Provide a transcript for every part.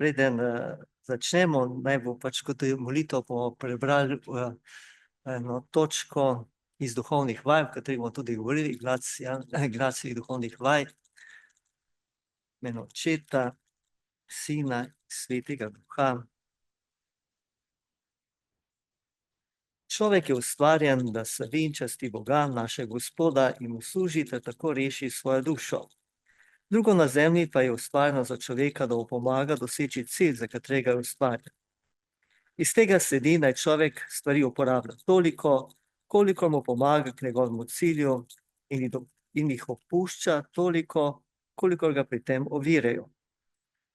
preden začnemo, naj bo pač kot molitev bomo prebrali eno točko iz duhovnih vaj, o katerih bomo tudi govorili, Ignacijevih duhovnih vaj, v imenu Očeta, Sina, Svetega Duha. Človek je ustvarjen, da slavi in časti Boga, našega Gospoda, in mu služi, da tako reši svojo dušo. Drugo na zemlji pa je ustvarjeno za človeka, da mu pomaga doseči cilj, za katerega je ustvarjen. Iz tega sledi, naj človek stvari uporablja toliko, koliko mu pomaga k njegovemu cilju, in jih opušča toliko, kolikor ga pri tem ovirajo.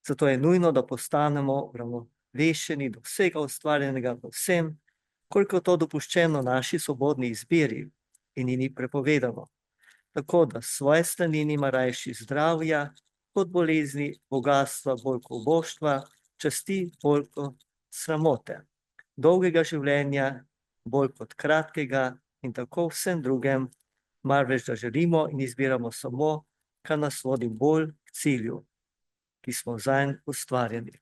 Zato je nujno, da postanemo uravnovešeni do vsega ustvarjenega v vsem, koliko je to dopuščeno naši svobodni izbiri in ji ni prepovedano. Tako da svoje strani nima rajši zdravja kot bolezni, bogatstva bolj kot uboštva, časti bolj kot sramote, dolgega življenja bolj kot kratkega in tako vsem drugem, marveč da želimo in izbiramo samo, kar nas vodi bolj k cilju, ki smo zanj ustvarjeni.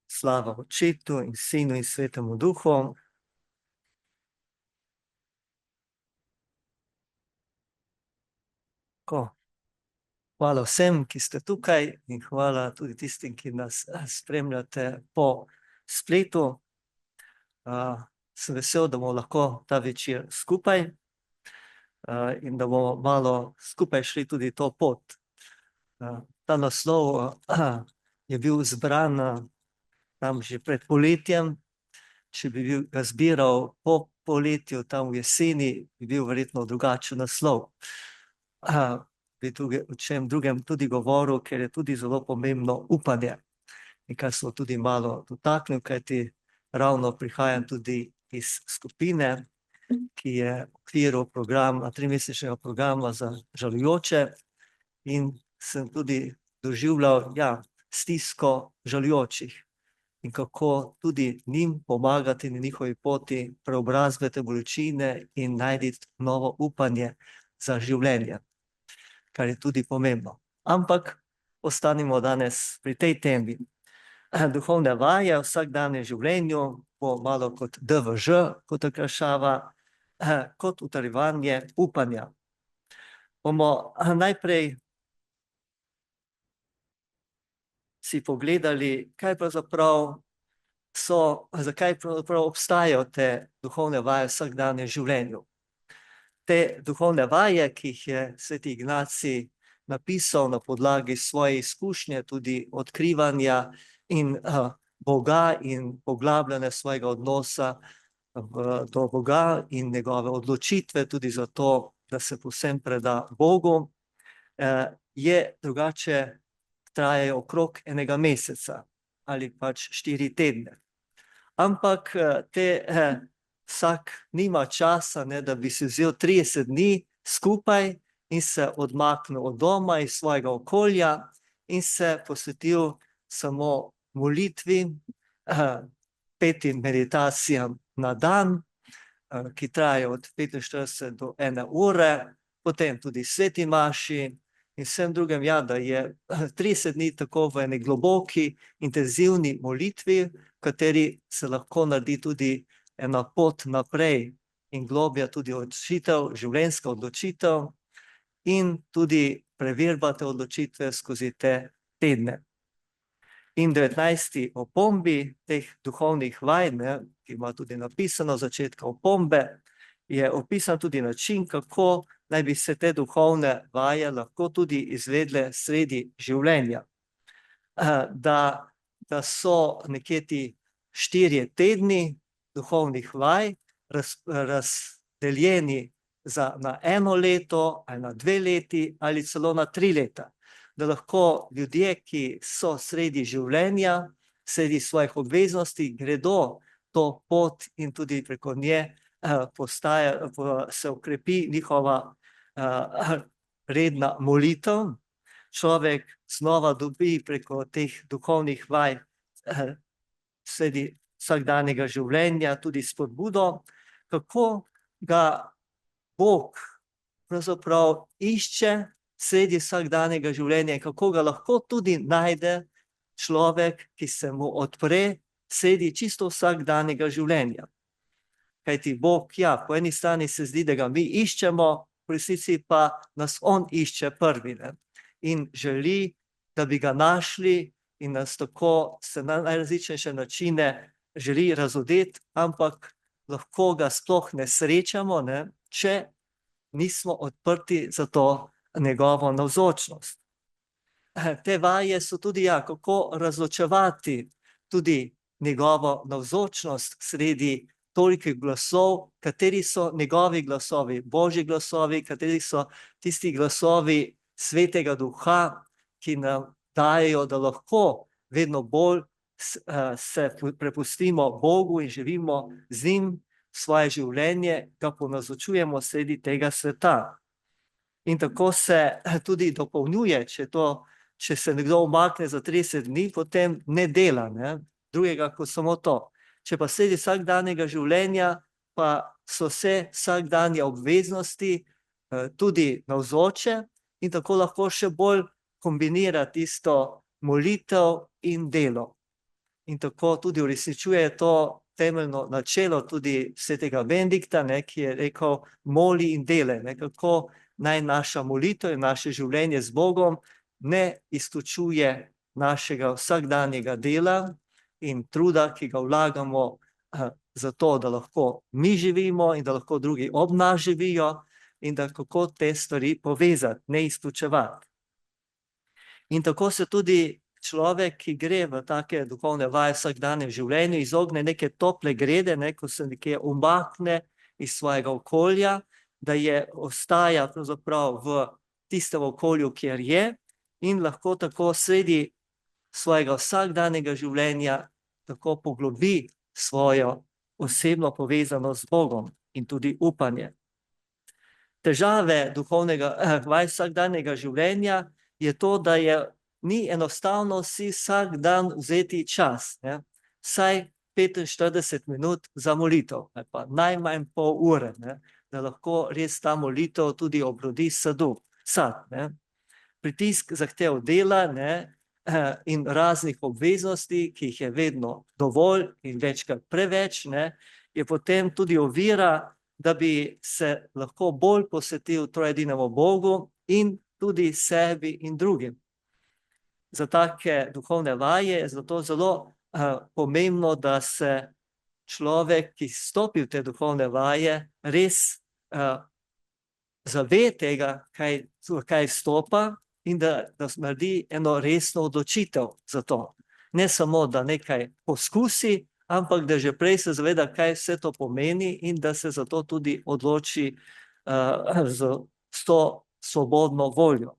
Slava Očetu in Sinu in Svetemu Duhu. Hvala vsem, ki ste tukaj, in hvala tudi tistim, ki nas spremljate po spletu. Sem vesel, da bomo lahko ta večer skupaj in da bomo malo skupaj šli tudi to pot. Ta naslov je bil zbran tam že pred poletjem. Če bi ga zbiral po poletju, tam v jeseni, bi bil verjetno drugačen naslov. Bi tudi o čem drugem tudi govoril, ker je tudi zelo pomembno upanje. In kar smo tudi malo dotaknili, kajti ravno prihajam tudi iz skupine, ki je v okviru trimesečnega programa za žalujoče, in sem tudi doživljal stisko žalujočih in kako tudi njim pomagati na njihovi poti preobrazbe te bolečine in najti novo upanje za življenje, kar je tudi pomembno. Ampak ostanimo danes pri tej temi. Duhovne vaje v vsakdanjem življenju bo malo kot DVŽ, kot okrašava, kot utrjevanje upanja. Bomo najprej si pogledali, zakaj pravzaprav obstajajo te duhovne vaje v vsakdanjem življenju. Te duhovne vaje, ki jih je sveti Ignacij napisal na podlagi svoje izkušnje, tudi odkrivanja in Boga in poglabljanja svojega odnosa do Boga in njegove odločitve tudi za to, da se povsem preda Bogu, drugače trajajo okrog enega meseca ali pač 4 tedne. Ampak vsak nima časa, da bi si vzel 30 dni skupaj in se odmaknil od doma, iz svojega okolja in se posvetil samo molitvi, 5 meditacijam na dan, ki trajajo od 45 do 1 ure, potem tudi sveti maši in vsem drugem, da je 30 dni tako v eni globoki, intenzivni molitvi, v kateri se lahko naredi tudi ena pot naprej in globja tudi odločitev, življenjska odločitev in tudi preverba te odločitve skozi te tedne. In 19. opombi teh duhovnih vaj, ki ima tudi napisano začetka opombe, je opisan tudi način, kako naj bi se te duhovne vaje lahko tudi izvedle sredi življenja. Da so nekje ti 4 tedni duhovnih vaj razdeljeni na 1 leto, ali na 2 leti, ali celo na 3 leta. Da lahko ljudje, ki so sredi življenja, sredi svojih obveznosti, gredo to pot in tudi preko nje se okrepi njihova redna molitev. Človek znova dobi preko teh duhovnih vaj sredi vsakdanjega življenja tudi spodbudo, kako ga Bog pravzaprav išče sredi vsakdanjega življenja, kako ga lahko tudi najde človek, ki se mu odpre sredi čisto vsakdanjega življenja. Kajti Bog, ja, po eni strani se zdi, da ga mi iščemo, v resnici pa nas on išče prvi, ne? In želi, da bi ga našli in nas tako se na najrazličnejše načine želi razodeti, ampak lahko ga sploh ne srečamo, ne, če nismo odprti za to njegovo navzočnost. Te vaje so tudi, ja, kako razločevati tudi njegovo navzočnost sredi tolikih glasov, kateri so njegovi glasovi, Božji glasovi, kateri so tisti glasovi Svetega Duha, ki nam dajejo, da lahko vedno bolj se prepustimo Bogu in živimo z njim svoje življenje, ga ponazočujemo sredi tega sveta. In tako se tudi dopolnjuje, če se nekdo umakne za 30 dni, potem ne dela, ne, drugega kot samo to. Če pa sredi vsakdanjega življenja, pa so vse vsakdanje obveznosti tudi navzoče in tako lahko še bolj kombinira tisto molitev in delo. In tako tudi uresničuje to temeljno načelo tudi svetega Benedikta, ne, ki je rekel, moli in delaj, ne, kako naj naša molitev in naše življenje z Bogom ne izključuje našega vsakdanjega dela in truda, ki ga vlagamo za to, da lahko mi živimo in da lahko drugi ob nas živijo in da kako te stvari povezati, ne izključevati. In tako se tudi človek, ki gre v take duhovne vaje v vsakdanjem življenju, izogne neke tople grede, ne, ko se nekje umakne iz svojega okolja, da ostaja pravzaprav v tistem okolju, kjer je in lahko tako sredi svojega vsakdanjega življenja tako poglobi svojo osebno povezanost z Bogom in tudi upanje. Težave duhovnega vaj vsakdanjega življenja je to, da ni enostavno si vsak dan vzeti čas, ne? Vsaj 45 minut za molitev, pa najmanj pol ure, ne? Da lahko res ta molitev tudi obrodi sad, ne? Pritisk zahtev dela, ne? In raznih obveznosti, ki jih je vedno dovolj in večkrat preveč, ne? Je potem tudi ovira, da bi se lahko bolj posvetil trojedinemu Bogu in tudi sebi in drugim. Za take duhovne vaje je zato zelo pomembno, da se človek, ki stopi v te duhovne vaje, res zave tega, kaj stopa in da naredi eno resno odločitev za to. Ne samo, da nekaj poskusi, ampak da že prej se zaveda, kaj vse to pomeni in da se zato tudi odloči s to svobodno voljo.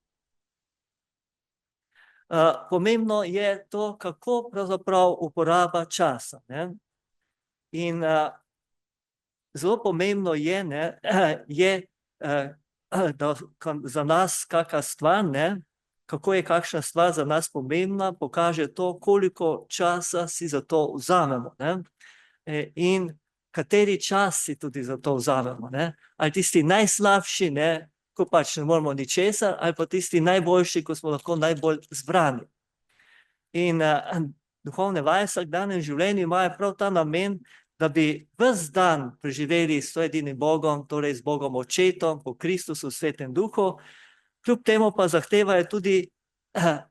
Pomembno je to, kako pravzaprav uporaba časa, ne? In zelo pomembno je, ne, da za nas kakšna stvar, ne, kako je kakšna stvar za nas pomembna, pokaže to, koliko časa si za to vzamemo, ne? In kateri čas si tudi za to vzamemo, ne? Ali tisti najslabši, ne, ko pač ne moramo ničesar, ali pa tisti najboljši, ko smo lahko najbolj zbrani. In duhovne vaje v vsakdanjem življenju imajo prav ta namen, da bi ves dan preživeli s troedinim Bogom, torej z Bogom Očetom, po Kristusu, Svetem Duhu, kljub temu pa zahtevajo tudi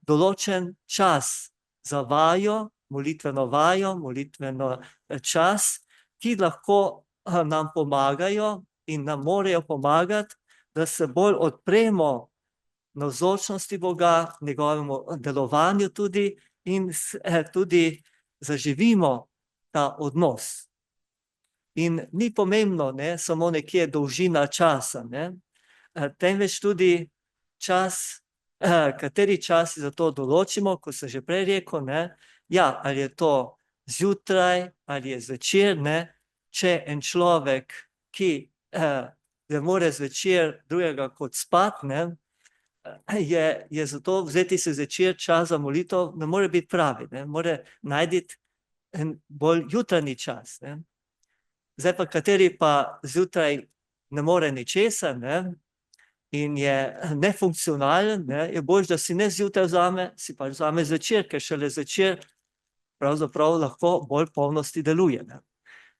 določen čas za vajo, molitveno čas, ki lahko nam pomagajo in nam morajo pomagati, da se bolj odpremo navzočnosti Boga, njegovemu delovanju tudi in tudi zaživimo ta odnos. In ni pomembno, ne, samo nekje dolžina časa, ne, temveč tudi čas, kateri časi za to določimo, ko sem že prej rekel, ne, ja, ali je to zjutraj, ali je zvečer, ne, če en človek, ki ne more zvečer drugega kot spati, ne, je zato vzeti se zvečer čas za molitev, ne more biti pravi, ne, more najti en bolj jutranji čas, ne. Zdaj pa, kateri pa zjutraj ne more ničesar, ne, in je nefunkcionalen, ne, je bolj, da si ne zjutraj vzame, si pa vzame zvečer, ker šele zvečer pravzaprav lahko bolj polnosti deluje. Ne.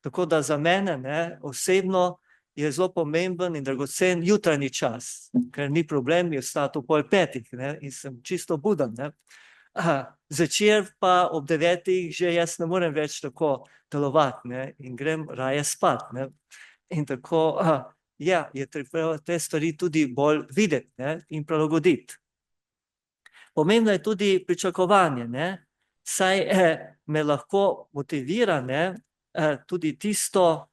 Tako da za mene, ne, osebno je zelo pomemben in dragocen jutranji čas, ker ni problem je vstati ob 4:30, ne, in sem čisto buden. Ne. Zvečer pa ob 9:00 že jaz ne morem več tako delovati, ne, in grem raje spat. Ne. In tako, ja, je treba te stvari tudi bolj videti, ne, in prilagoditi. Pomembno je tudi pričakovanje, ne, saj me lahko motivira, ne, tudi tisto,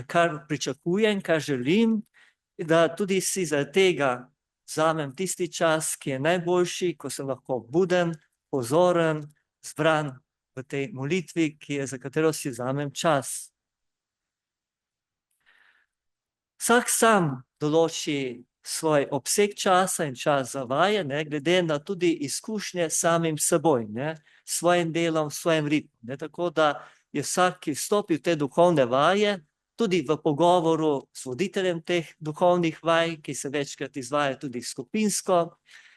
kar pričakujem, kar želim, da tudi si zaradi tega vzamem tisti čas, ki je najboljši, ko sem lahko buden, pozoren, zbran v tej molitvi, za katero si vzamem čas. Vsak sam določi svoj obseg časa in čas za vaje, ne, glede na tudi izkušnje samim seboj, ne, s svojim delom, s svojim ritmom. Ne, tako da je vsak, ki vstopi v te duhovne vaje, tudi v pogovoru s voditeljem teh duhovnih vaj, ki se večkrat izvaja tudi skupinsko,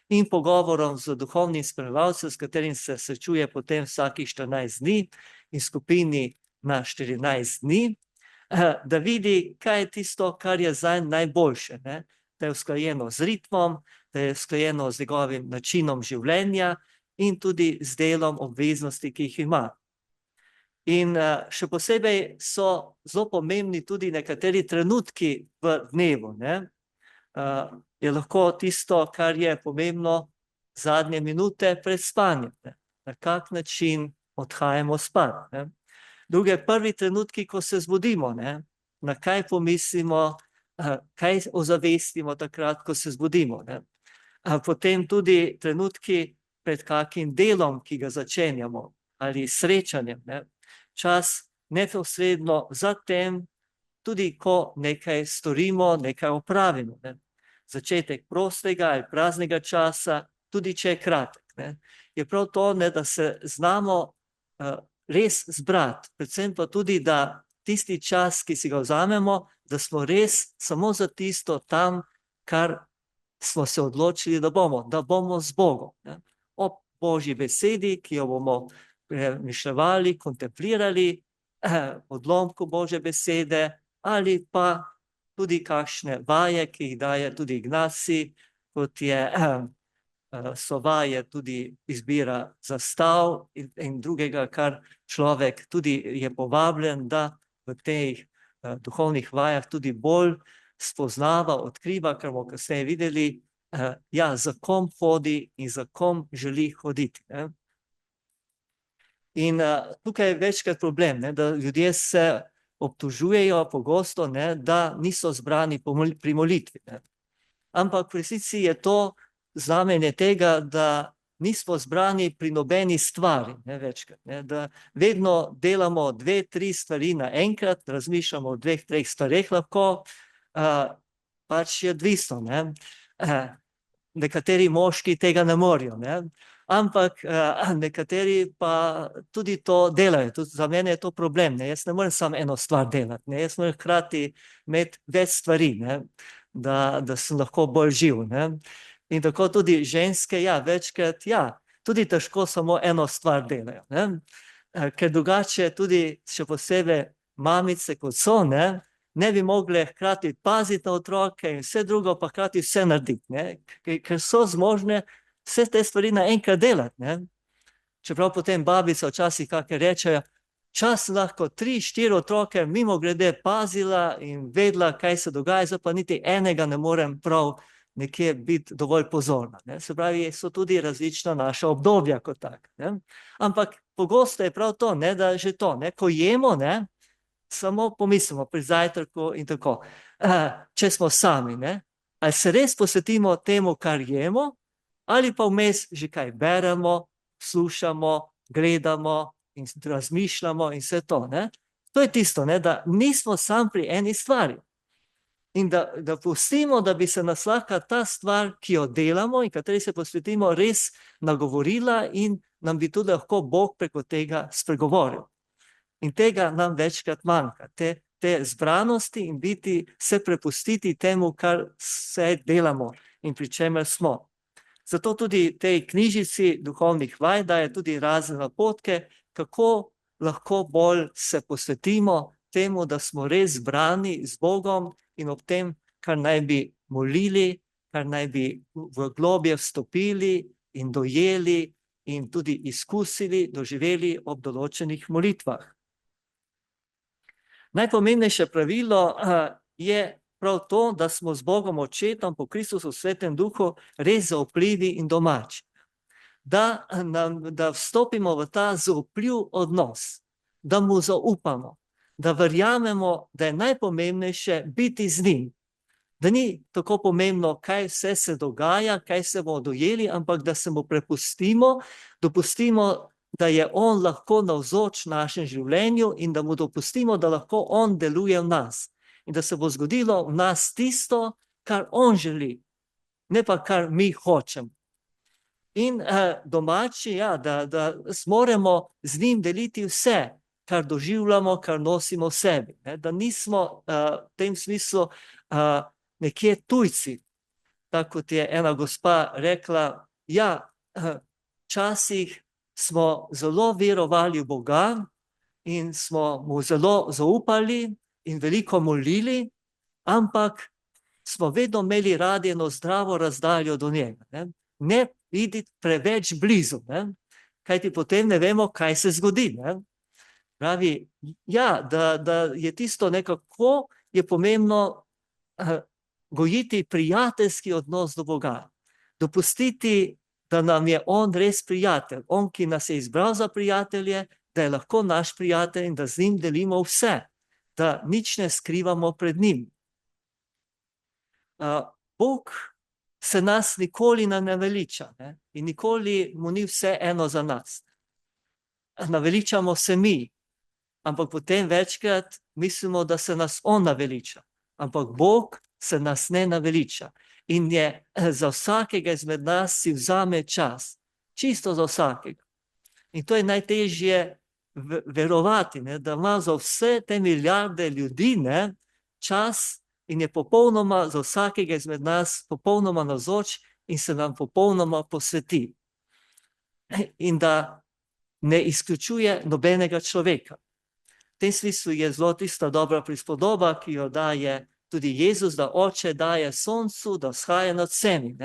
in pogovorom z duhovnim spremljevalcem, s katerim se srečuje potem vsakih 14 dni in skupini na 14 dni, da vidi, kaj je tisto, kar je zanj najboljše, ne? Da je usklajeno z ritmom, da je usklajeno z njegovim načinom življenja in tudi z delom obveznosti, ki jih ima. In še posebej so zelo pomembni tudi nekateri trenutki v dnevu, ne? Je lahko tisto, kar je pomembno, zadnje minute pred spanjem, ne? Na kak način odhajamo spat, ne? Druge, prvi trenutki, ko se zbudimo, ne? Na kaj pomislimo, kaj ozavestimo takrat, ko se zbudimo, ne? Potem tudi trenutki pred kakim delom, ki ga začenjamo, ali srečanjem, ne? Čas neposredno zatem, tudi ko nekaj storimo, nekaj opravimo, ne? Začetek prostega ali praznega časa, tudi če je kratek, ne? Je prav to, ne, da se znamo res zbrati, predvsem pa tudi, da tisti čas, ki si ga vzamemo, da smo res samo za tisto tam, kar smo se odločili, da bomo z Bogom, ne? Ob Božji besedi, ki jo bomo premišljevali, kontemplirali, odlomku Božje besede, ali pa tudi kakšne vaje, ki jih daje tudi Ignacij, kot so vaje tudi izbira zastav in drugega, kar človek tudi je povabljen, da v teh duhovnih vajah tudi bolj spoznava, odkriva, kar bomo kasneje videli, ja, za kom hodi in za kom želi hoditi, ne? In tukaj je večkrat problem, ne, da ljudje se obtožujejo pogosto, ne, da niso zbrani pri molitvi, ne. Ampak v resnici je to znamenje tega, da nismo zbrani pri nobeni stvari, ne, večkrat, ne, da vedno delamo 2-3 stvari naenkrat, razmišljamo o 2-3 stvareh lahko, pač je odvisno, ne. Nekateri moški tega ne morejo, ne. Ampak nekateri pa tudi to delajo, tudi za mene je to problem, ne, jaz ne morem samo eno stvar delati, ne, jaz moram hkrati imeti več stvari, ne, da sem lahko bolj živ, ne. In tako tudi ženske, ja, večkrat, ja, tudi težko samo eno stvar delajo, ne, ker drugače tudi še posebej mamice, kot so, ne bi mogle hkrati paziti na otroke in vse drugo pa hkrati vse narediti, ne, ker so zmožne vse te stvari naenkrat delati, ne. Čeprav potem babica včasih kakšne rečejo, čas lahko 3-4 otroke mimogrede pazila in vedela, kaj se dogaja, zdaj pa niti enega ne morem prav nekje biti dovolj pozorna, ne. Se pravi, so tudi različna naša obdobja kot tak, ne. Ampak pogosto je prav to, ne, da že to, ne, ko jemo, ne, samo pomislimo pri zajtrku in tako, če smo sami, ne, ali se res posvetimo temu, kar jemo, ali pa vmes že kaj beremo, slušamo, gledamo in razmišljamo in vse to, ne. To je tisto, ne, da nismo samo pri eni stvari. In da pustimo, da bi se nas lahko ta stvar, ki jo delamo in kateri se posvetimo, res nagovorila in nam bi tudi lahko Bog preko tega spregovoril. In tega nam večkrat manjka, te zbranosti in se prepustiti temu, kar vse delamo in pri čemer smo. Zato tudi tej knjižici duhovnih vaj daje tudi razne napotke, kako lahko bolj se posvetimo temu, da smo res zbrani z Bogom in ob tem, kar naj bi molili, kar naj bi v globje vstopili in dojeli in tudi izkusili, doživeli ob določenih molitvah. Najpomembnejše pravilo je prav to, da smo z Bogom Očetom po Kristusu Svetem Duhu res zaupljivi in domači. Da vstopimo v ta zaupljiv odnos, da mu zaupamo, da verjamemo, da je najpomembnejše biti z njim. Da ni tako pomembno, kaj vse se dogaja, kaj se bomo dojeli, ampak da se mu prepustimo, dopustimo, da je on lahko navzoč v našem življenju in da mu dopustimo, da lahko on deluje v nas. In da se bo zgodilo v nas tisto, kar on želi, ne pa kar mi hočemo. In domači, ja, da zmoremo z njim deliti vse, kar doživljamo, kar nosimo v sebi. Da nismo v tem smislu nekje tujci. Tako kot je ena gospa rekla, ja, včasih smo zelo verovali v Boga in smo mu zelo zaupali in veliko molili, ampak smo vedno imeli radi eno zdravo razdaljo do njega. Ne videti preveč blizu, kajti potem ne vemo, kaj se zgodi. Pravi, ja, da je tisto nekako, je pomembno gojiti prijateljski odnos do Boga. Dopustiti, da nam je on res prijatelj. On, ki nas je izbral za prijatelje, da je lahko naš prijatelj in da z njim delimo vse. Da nič ne skrivamo pred njim. Bog se nas nikoli ne naveliča in nikoli mu ni vse eno za nas. Naveličamo se mi, ampak potem večkrat mislimo, da se nas on naveliča. Ampak Bog se nas ne naveliča in je za vsakega izmed nas si vzame čas. Čisto za vsakega. In to je najtežje verovati, da ima za vse te milijarde ljudi čas in je popolnoma za vsakega izmed nas popolnoma navzoč in se nam popolnoma posveti. In da ne izključuje nobenega človeka. V tem smislu je zelo tista dobra prispodoba, ki jo daje tudi Jezus, da Oče daje soncu, da vzhaja nad vsemi,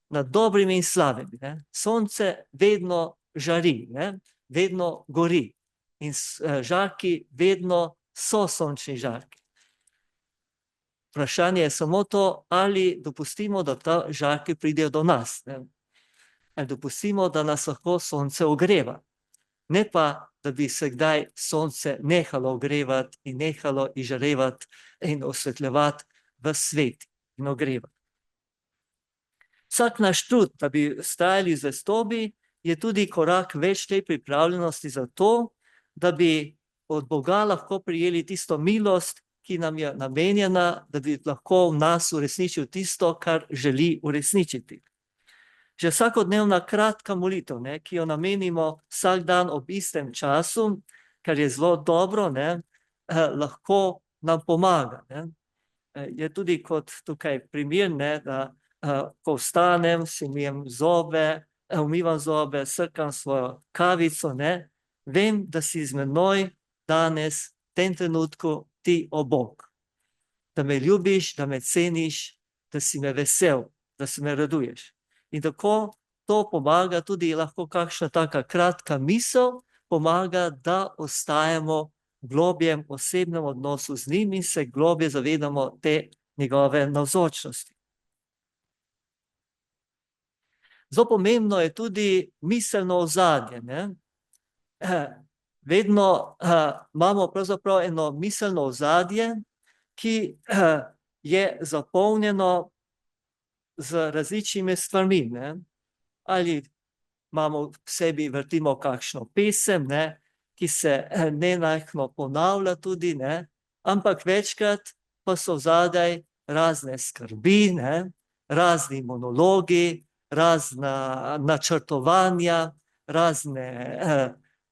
nad dobrimi in slabimi. Sonce vedno žari, vedno gori in žarki vedno so sončni žarki. Vprašanje je samo to, ali dopustimo, da ta žarki pridejo do nas. Ali dopustimo, da nas lahko sonce ogreva. Ne pa, da bi se kdaj sonce nehalo ogrevati in nehalo izžarevati in osvetljevati v svet in ogrevati. Vsak naš trud, da bi stajali v zvestobi, je tudi korak več tej pripravljenosti za to, da bi od Boga lahko prijeli tisto milost, ki nam je namenjena, da bi lahko v nas uresničil tisto, kar želi uresničiti. Že vsakodnevna kratka molitev, ki jo namenimo vsak dan ob istem času, kar je zelo dobro, lahko nam pomaga. Je tudi kot tukaj primer, da ko vstanem, si umivam zobe, srkam svojo kavico, vem, da si z menoj danes, v tem trenutku, ti, o Bog. Da me ljubiš, da me ceniš, da si me vesel, da se me raduješ. In tako to pomaga tudi lahko kakšna taka kratka misel, pomaga, da ostajamo v globjem osebnem odnosu z njim in se globje zavedamo te njegove navzočnosti. Zelo pomembno je tudi miselno ozadje. Vedno imamo pravzaprav eno miselno ozadje, ki je zapolnjeno z različnimi stvarmi. Ali imamo v sebi, vrtimo kakšno pesem, ki se nenehno ponavlja tudi, ampak večkrat pa so zadaj razne skrbi, razni monologi, razna načrtovanja, razne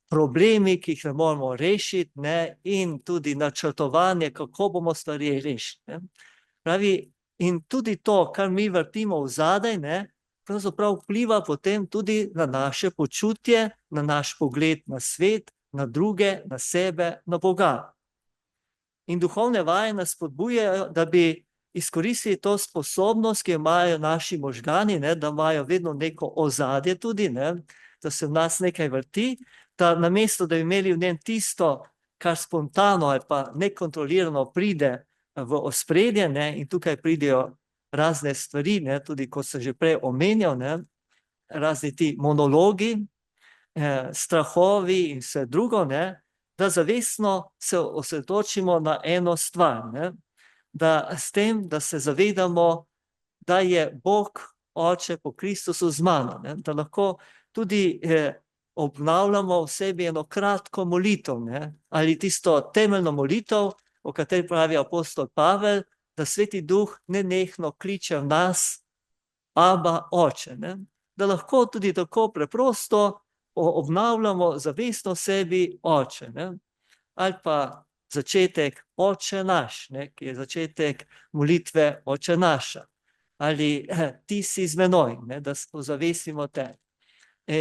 problemi, ki jih ne moramo rešiti, ne, in tudi načrtovanje, kako bomo stvari rešili. Ne. Pravi, in tudi to, kar mi vrtimo vzadej, ne, pravzaprav vpliva potem tudi na naše počutje, na naš pogled na svet, na druge, na sebe, na Boga. In duhovne vaje nas spodbujajo, da bi izkoristili to sposobnost, ki jo imajo naši možgani, ne, da imajo vedno neko ozadje tudi, ne, da se v nas nekaj vrti, da namesto, da bi imeli v njem tisto, kar spontano ali pa nekontrolirano pride v ospredje, ne, in tukaj pridejo razne stvari, ne, tudi kot sem že prej omenjal, ne, razni ti monologi, strahovi in vse drugo, ne, da zavestno se osredotočimo na eno stvar, ne, da s tem, da se zavedamo, da je Bog Oče po Kristusu z mano, ne, da lahko tudi obnavljamo v sebi eno kratko molitev, ne, ali tisto temeljno molitev, o kateri pravi apostol Pavel, da Sveti Duh nenehno kliče v nas, Aba, Oče, ne, da lahko tudi tako preprosto obnavljamo zavestno sebi Oče, ne, ali pa začetek Oče naš, ne, ki je začetek molitve Oče naša, ali ti si z menoj, ne, da ozavestimo te.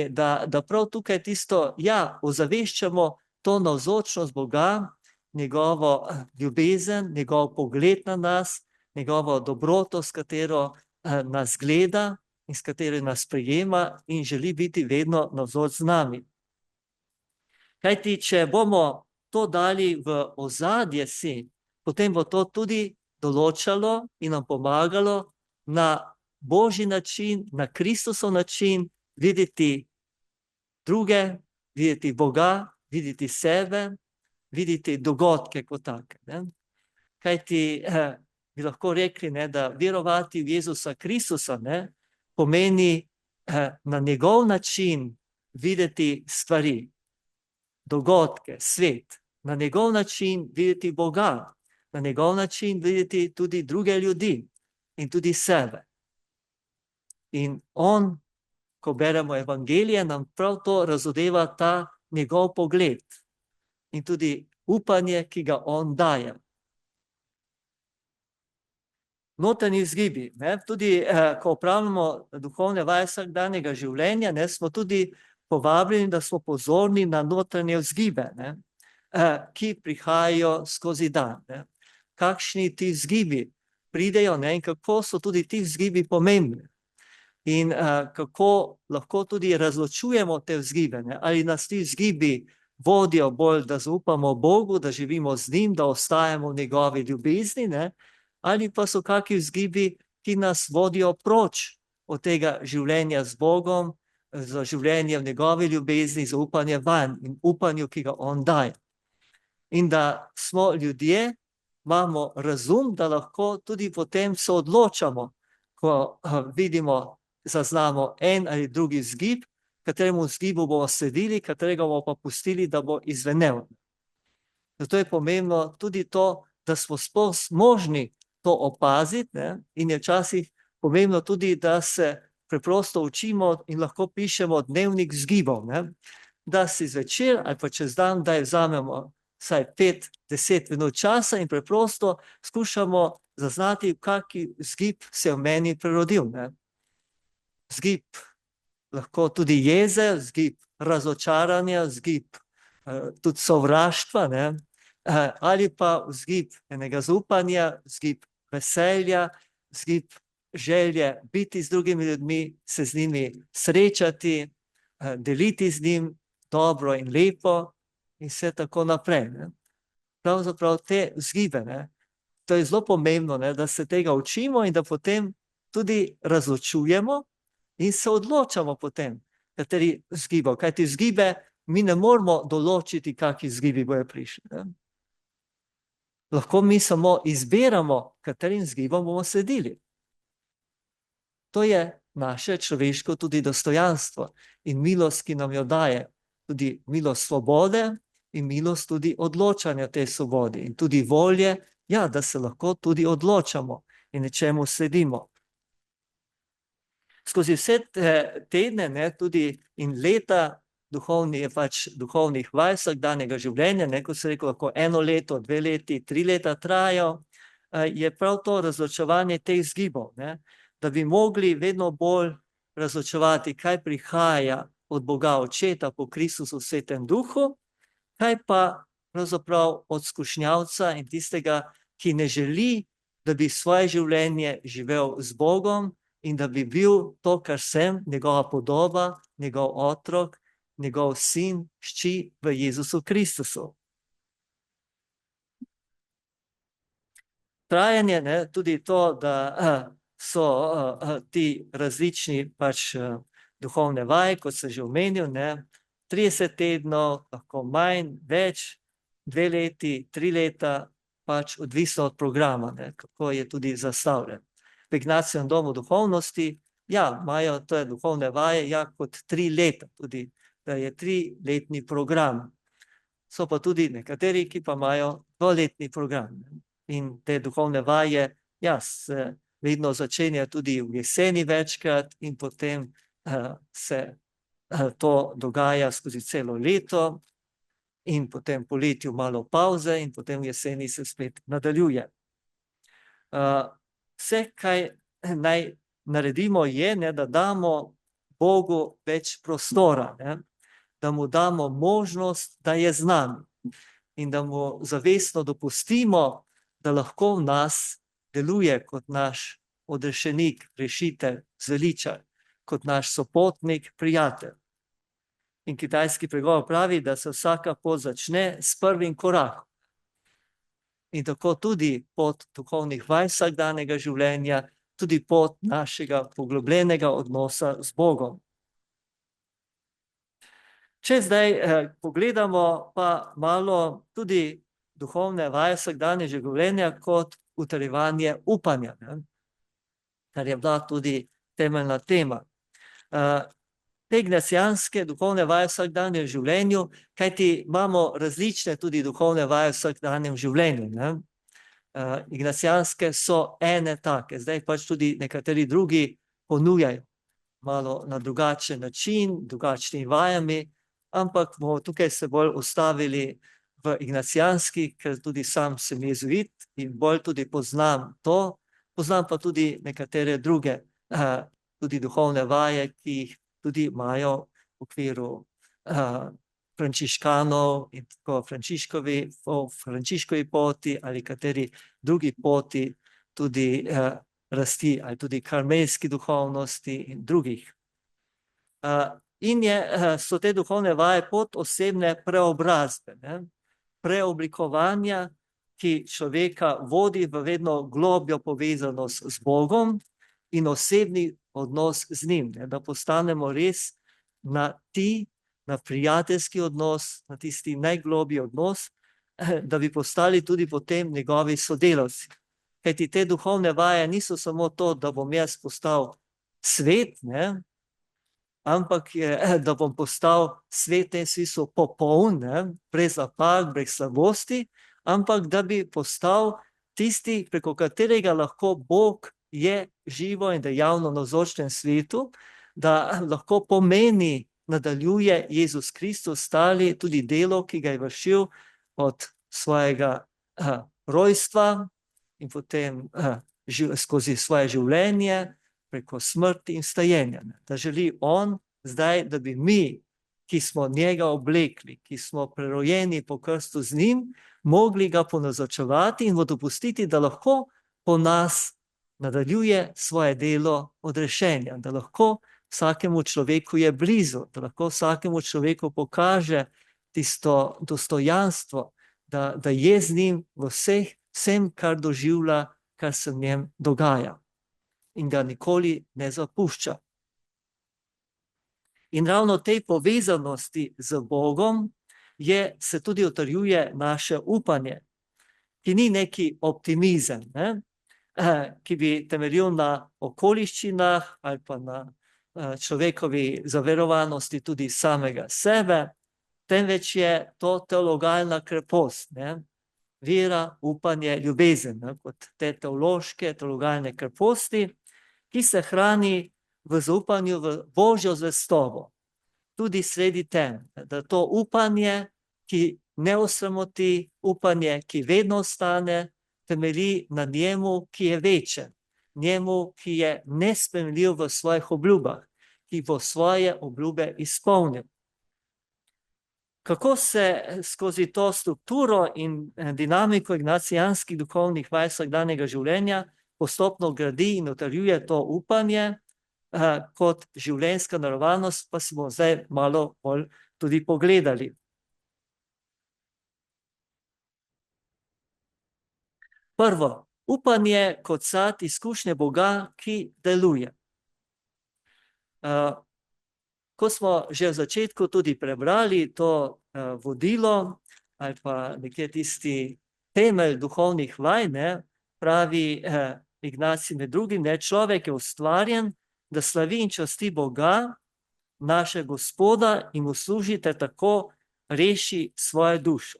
Da prav tukaj tisto, ja, ozaveščamo to navzočnost Boga, njegovo ljubezen, njegov pogled na nas, njegovo dobroto, s katero nas gleda in s katero nas prijema in želi biti vedno navzoč z nami. Kajti, če bomo to dali v ozadje si, potem bo to tudi določalo in nam pomagalo na Božji način, na Kristusov način videti druge, videti Boga, videti sebe, videti dogodke kot take. Ne? Kajti bi lahko rekli, ne, da verovati v Jezusa Kristusa, ne, pomeni na njegov način videti stvari, dogodke, svet, na njegov način videti Boga, na njegov način videti tudi druge ljudi in tudi sebe. In on, ko beremo evangelije, nam prav to razodeva ta njegov pogled in tudi upanje, ki ga on daje. Notranji vzgibi, ne, tudi ko opravljamo duhovne vaje vsakdanjega življenja, ne, smo tudi povabljeni, da smo pozorni na notranje vzgibe, ne, ki prihajajo skozi dan. Ne. Kakšni ti vzgibi pridejo, ne, in kako so tudi ti vzgibi pomembni. In kako lahko tudi razločujemo te vzgibe, ne, ali nas ti vzgibi vodijo bolj, da zaupamo Bogu, da živimo z njim, da ostajamo v njegovi ljubezni, ne, ali pa so kakšni vzgibi, ki nas vodijo proč od tega življenja z Bogom, za življenje v njegovi ljubezni, za upanje vanj in upanju, ki ga on daje. In da smo ljudje, imamo razum, da lahko tudi potem se odločamo, ko vidimo, zaznamo en ali drugi vzgib, kateremu vzgibu bomo sledili, katerega bomo pa pustili, da bo izvenel. Zato je pomembno tudi to, da smo sploh možni to opaziti, ne? In je včasih pomembno tudi, da se preprosto učimo in lahko pišemo dnevnik vzgibov, ne? Da si zvečer ali pa čez dan, da vzamemo vsaj 5-10 minut časa in preprosto skušamo zaznati, kakšen vzgib se je v meni prerodil. Ne? Vzgib lahko tudi jeze, vzgib razočaranja, vzgib tudi sovraštva, ne? Ali pa vzgib enega zaupanja, vzgib veselja, vzgib želje biti z drugimi ljudmi, se z njimi srečati, deliti z njim dobro in lepo in vse tako naprej. Ne? Pravzaprav te vzgibe, ne? To je zelo pomembno, ne? Da se tega učimo in da potem tudi razločujemo in se odločamo potem, kateri vzgibov. Kajti vzgibe mi ne moramo določiti, kakšni vzgibi bojo prišli. Ne? Lahko mi samo izbiramo, katerim vzgibom bomo sledili. To je naše človeško tudi dostojanstvo in milost, ki nam jo daje. Tudi milost svobode in milost tudi odločanja tej svobodi in tudi volje, ja, da se lahko tudi odločamo in nečemu sledimo. Skozi vse tedne, ne, tudi in leta je pač duhovnih vaj vsakdanjega življenja, ne, kot se rekel, lahko 1 leto, 2 leti, 3 leta trajajo, je prav to razločevanje teh zgibov, ne, da bi mogli vedno bolj razločevati, kaj prihaja od Boga Očeta po Kristusu Svetem Duhu, kaj pa pravzaprav od skušnjavca in tistega, ki ne želi, da bi svoje življenje živel z Bogom in da bi bil to, kar sem, njegova podoba, njegov otrok, njegov sin, hči v Jezusu Kristusu. Trajanje, ne, tudi to, da so ti različni pač duhovne vaje, kot sem že omenil, ne, 30 tednov, lahko manj, več, 2 leti, 3 leta, pač odvisno od programa, ne, kako je tudi zastavljen. V Ignacijevem domu duhovnosti, ja, imajo te duhovne vaje, ja, kot 3 leta, tudi, da je 3-letni program. So pa tudi nekateri, ki pa imajo 2-letni program. In te duhovne vaje, ja, se vedno začenjajo tudi v jeseni večkrat in potem se to dogaja skozi celo leto in potem poletju malo pauze in potem v jeseni se spet nadaljuje. Vse, kaj naj naredimo je, ne, da damo Bogu več prostora, ne, da mu damo možnost, da je z nami in da mu zavestno dopustimo, da lahko v nas deluje kot naš odrešenik, rešitelj, zveličar, kot naš sopotnik, prijatelj. In kitajski pregovor pravi, da se vsaka pot začne s prvim korakom. In tako tudi pot duhovnih vaj vsakdanjega življenja, tudi pot našega poglobljenega odnosa z Bogom. Če zdaj pogledamo pa malo tudi duhovne vaje vsakdanje življenja kot utrjevanje upanja, ne, kar je bila tudi temeljna tema. Te ignasijanske duhovne vaje v vsakdanjem življenju, kajti imamo različne tudi duhovne vaje v vsakdanjem življenju, ne. Ignasijanske so ene take, zdaj pač tudi nekateri drugi ponujajo malo na drugačen način, drugačnimi vajami, ampak bomo tukaj se bolj ustavili v ignasijanski, ker tudi sam sem jezuit in bolj tudi poznam to, poznam pa tudi nekatere druge tudi duhovne vaje, ki jih tudi imajo v okviru frančiškanov in tako Frančiškovi poti ali kateri drugi poti tudi rasti ali tudi karmelski duhovnosti in drugih. In so te duhovne vaje pot osebne preobrazbe, ne, preoblikovanja, ki človeka vodi v vedno globljo povezanost z Bogom in osebni odnos z njim, ne, da postanemo res na prijateljski odnos, na tisti najgloblji odnos, da bi postali tudi potem njegovi sodelavci. Kajti te duhovne vaje niso samo to, da bom jaz postal svet, ne, ampak je, da bom postal svet v tem smislu popoln, ne, brez napak, brez slabosti, ampak da bi postal tisti, preko katerega lahko Bog je živo in dejavno navzočen svetu, da lahko pomeni, nadaljuje Jezus Kristus stali tudi delo, ki ga je vršil od svojega rojstva in potem skozi svoje življenje, preko smrti in vstajenja. Da želi on zdaj, da bi mi, ki smo njega oblekli, ki smo prerojeni po krstu z njim, mogli ga ponazočevati in mu dopustiti, da lahko po nas nadaljuje svoje delo odrešenja, da lahko vsakemu človeku je blizu, da lahko vsakemu človeku pokaže tisto dostojanstvo, da je z njim v vsem, kar doživlja, kar se v njem dogaja in ga nikoli ne zapušča. In ravno tej povezanosti z Bogom se tudi utrjuje naše upanje, ki ni neki optimizem, ne, ki bi temeljil na okoliščinah ali pa na človekovi zaverovanosti tudi samega sebe, temveč je to teologalna krepost, ne, vera, upanje, ljubezen, ne, kot te teološke, teologalne kreposti, ki se hrani v zaupanju v Božjo zvestobo. tudi sredi tem, da to upanje, ki ne osramoti, upanje, ki vedno ostane, temelji na njemu, ki je večen, njemu, ki je nespremljiv v svojih obljubah, ki bo svoje obljube izpolnil. Kako se skozi to strukturo in dinamiko ignacijanskih duhovnih vaj vsakdanjega življenja postopno gradi in utrjuje to upanje kot življenjska naravnanost, pa smo zdaj malo bolj tudi pogledali. Prvo, upanje kot sad izkušnje Boga, ki deluje. Ko smo že v začetku tudi prebrali to vodilo ali pa nekje tisti temelj duhovnih vaj, pravi Ignacij med drugim, človek je ustvarjen, da slavi in časti Boga, naše Gospoda, in mu služi ter tako reši svojo dušo.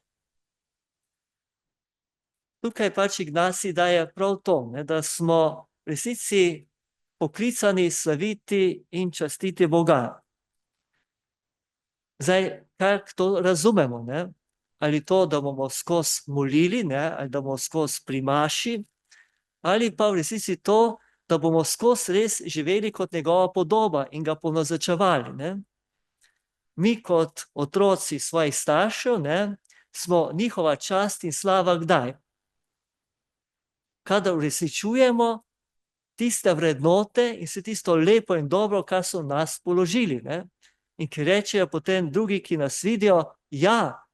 Tukaj pač Ignacij daje prav to, da smo v resnici poklicani slaviti in častiti Boga. Zdaj, kako to razumemo, ali to, da bomo skozi molili, ali da bomo skozi primaši, ali pa v resnici to, da bomo skozi res živeli kot njegova podoba in ga ponazočevali. Mi kot otroci svojih staršev smo njihova čast in slava kdaj? Kadar uresničujemo tiste vrednote in se tisto lepo in dobro, kar so v nas položili. In ki rečejo potem drugi, ki nas vidijo, ja,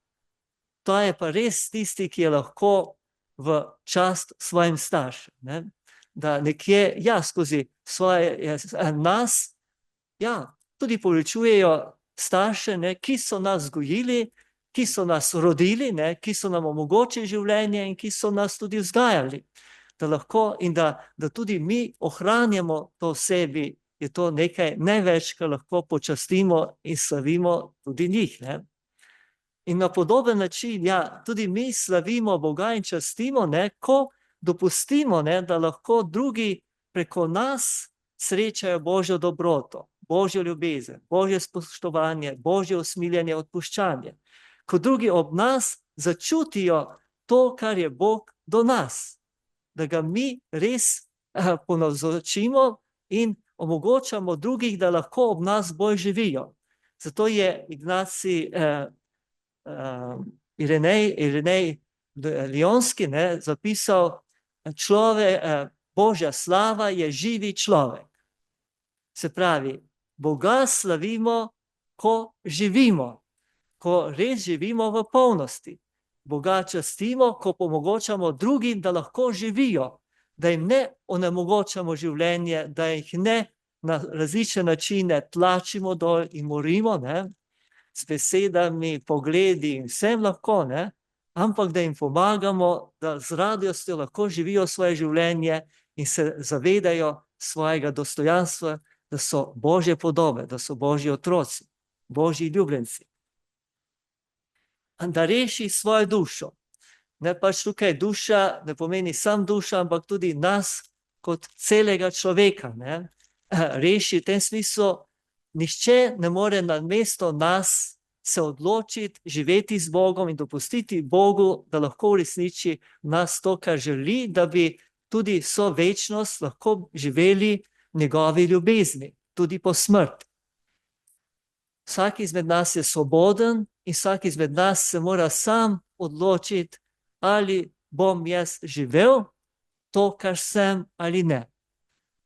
to je pa res tisti, ki je lahko v čast svojim staršem. Da nekje, skozi svoje nas, tudi povečujejo starše, ki so nas vzgojili, ki so nas rodili, ki so nam omogočili življenje in ki so nas tudi vzgajali. Da lahko in da tudi mi ohranjamo to v sebi, je to nekaj največ, kar lahko počastimo in slavimo tudi njih. In na podoben način, tudi mi slavimo Boga in častimo, ko dopustimo, da lahko drugi preko nas srečajo Božjo dobroto, Božjo ljubezen, Božje spoštovanje, Božje usmiljenje, odpuščanje. Ko drugi ob nas začutijo to, kar je Bog do nas, da ga mi res ponavzočimo in omogočamo drugih, da lahko ob nas bolj živijo. Zato je Ignacij Irinej Lionski zapisal, Božja slava je živi človek. Se pravi, Boga slavimo, ko živimo, ko res živimo v polnosti. Boga častimo, ko pomogočamo drugim, da lahko živijo, da jim ne onemogočamo življenje, da jih ne na različne načine tlačimo dol in morimo, s besedami, pogledi in vsem lahko, ampak da jim pomagamo, da z radostjo lahko živijo svoje življenje in se zavedajo svojega dostojanstva, da so Božje podobe, da so Božji otroci, Božji ljubljenci. Da reši svojo dušo. Pač tukaj duša ne pomeni sam duša, ampak tudi nas kot celega človeka. Reši v tem smislu, nihče ne more namesto nas se odločiti, živeti z Bogom in dopustiti Bogu, da lahko uresniči nas to, kar želi, da bi tudi vso večnost lahko živeli v njegovi ljubezni, tudi po smrti. Vsak izmed nas je svoboden in vsak izmed nas se mora sam odločiti, ali bom jaz živel to, kar sem, ali ne.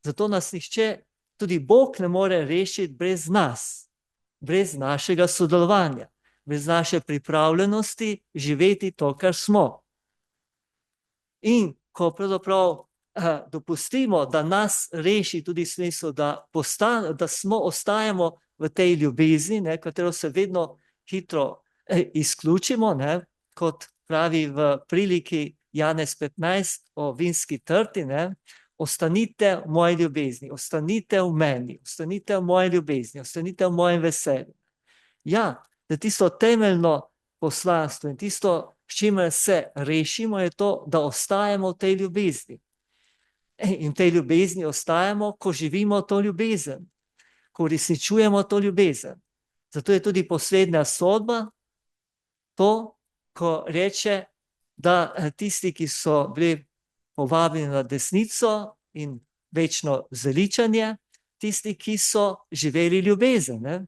Zato nas nihče, tudi Bog ne more rešiti brez nas, brez našega sodelovanja, brez naše pripravljenosti živeti to, kar smo. In ko pravzaprav dopustimo, da nas reši tudi v smislu, da ostajamo v tej ljubezni, katero se vedno hitro izključimo, kot pravi v priliki Janez 15 o vinski trti, ostanite v moji ljubezni, ostanite v meni, ostanite v moji ljubezni, ostanite v mojem veselju. Da tisto temeljno poslanstvo in tisto, s čimer se rešimo, je to, da ostajamo v tej ljubezni. In v tej ljubezni ostajamo, ko živimo to ljubezen, ko uresničujemo to ljubezen. Zato je tudi poslednja sodba to, ko reče, da tisti, ki so bili povabljeni na desnico in večno zveličanje, tisti, ki so živeli ljubezen, ne?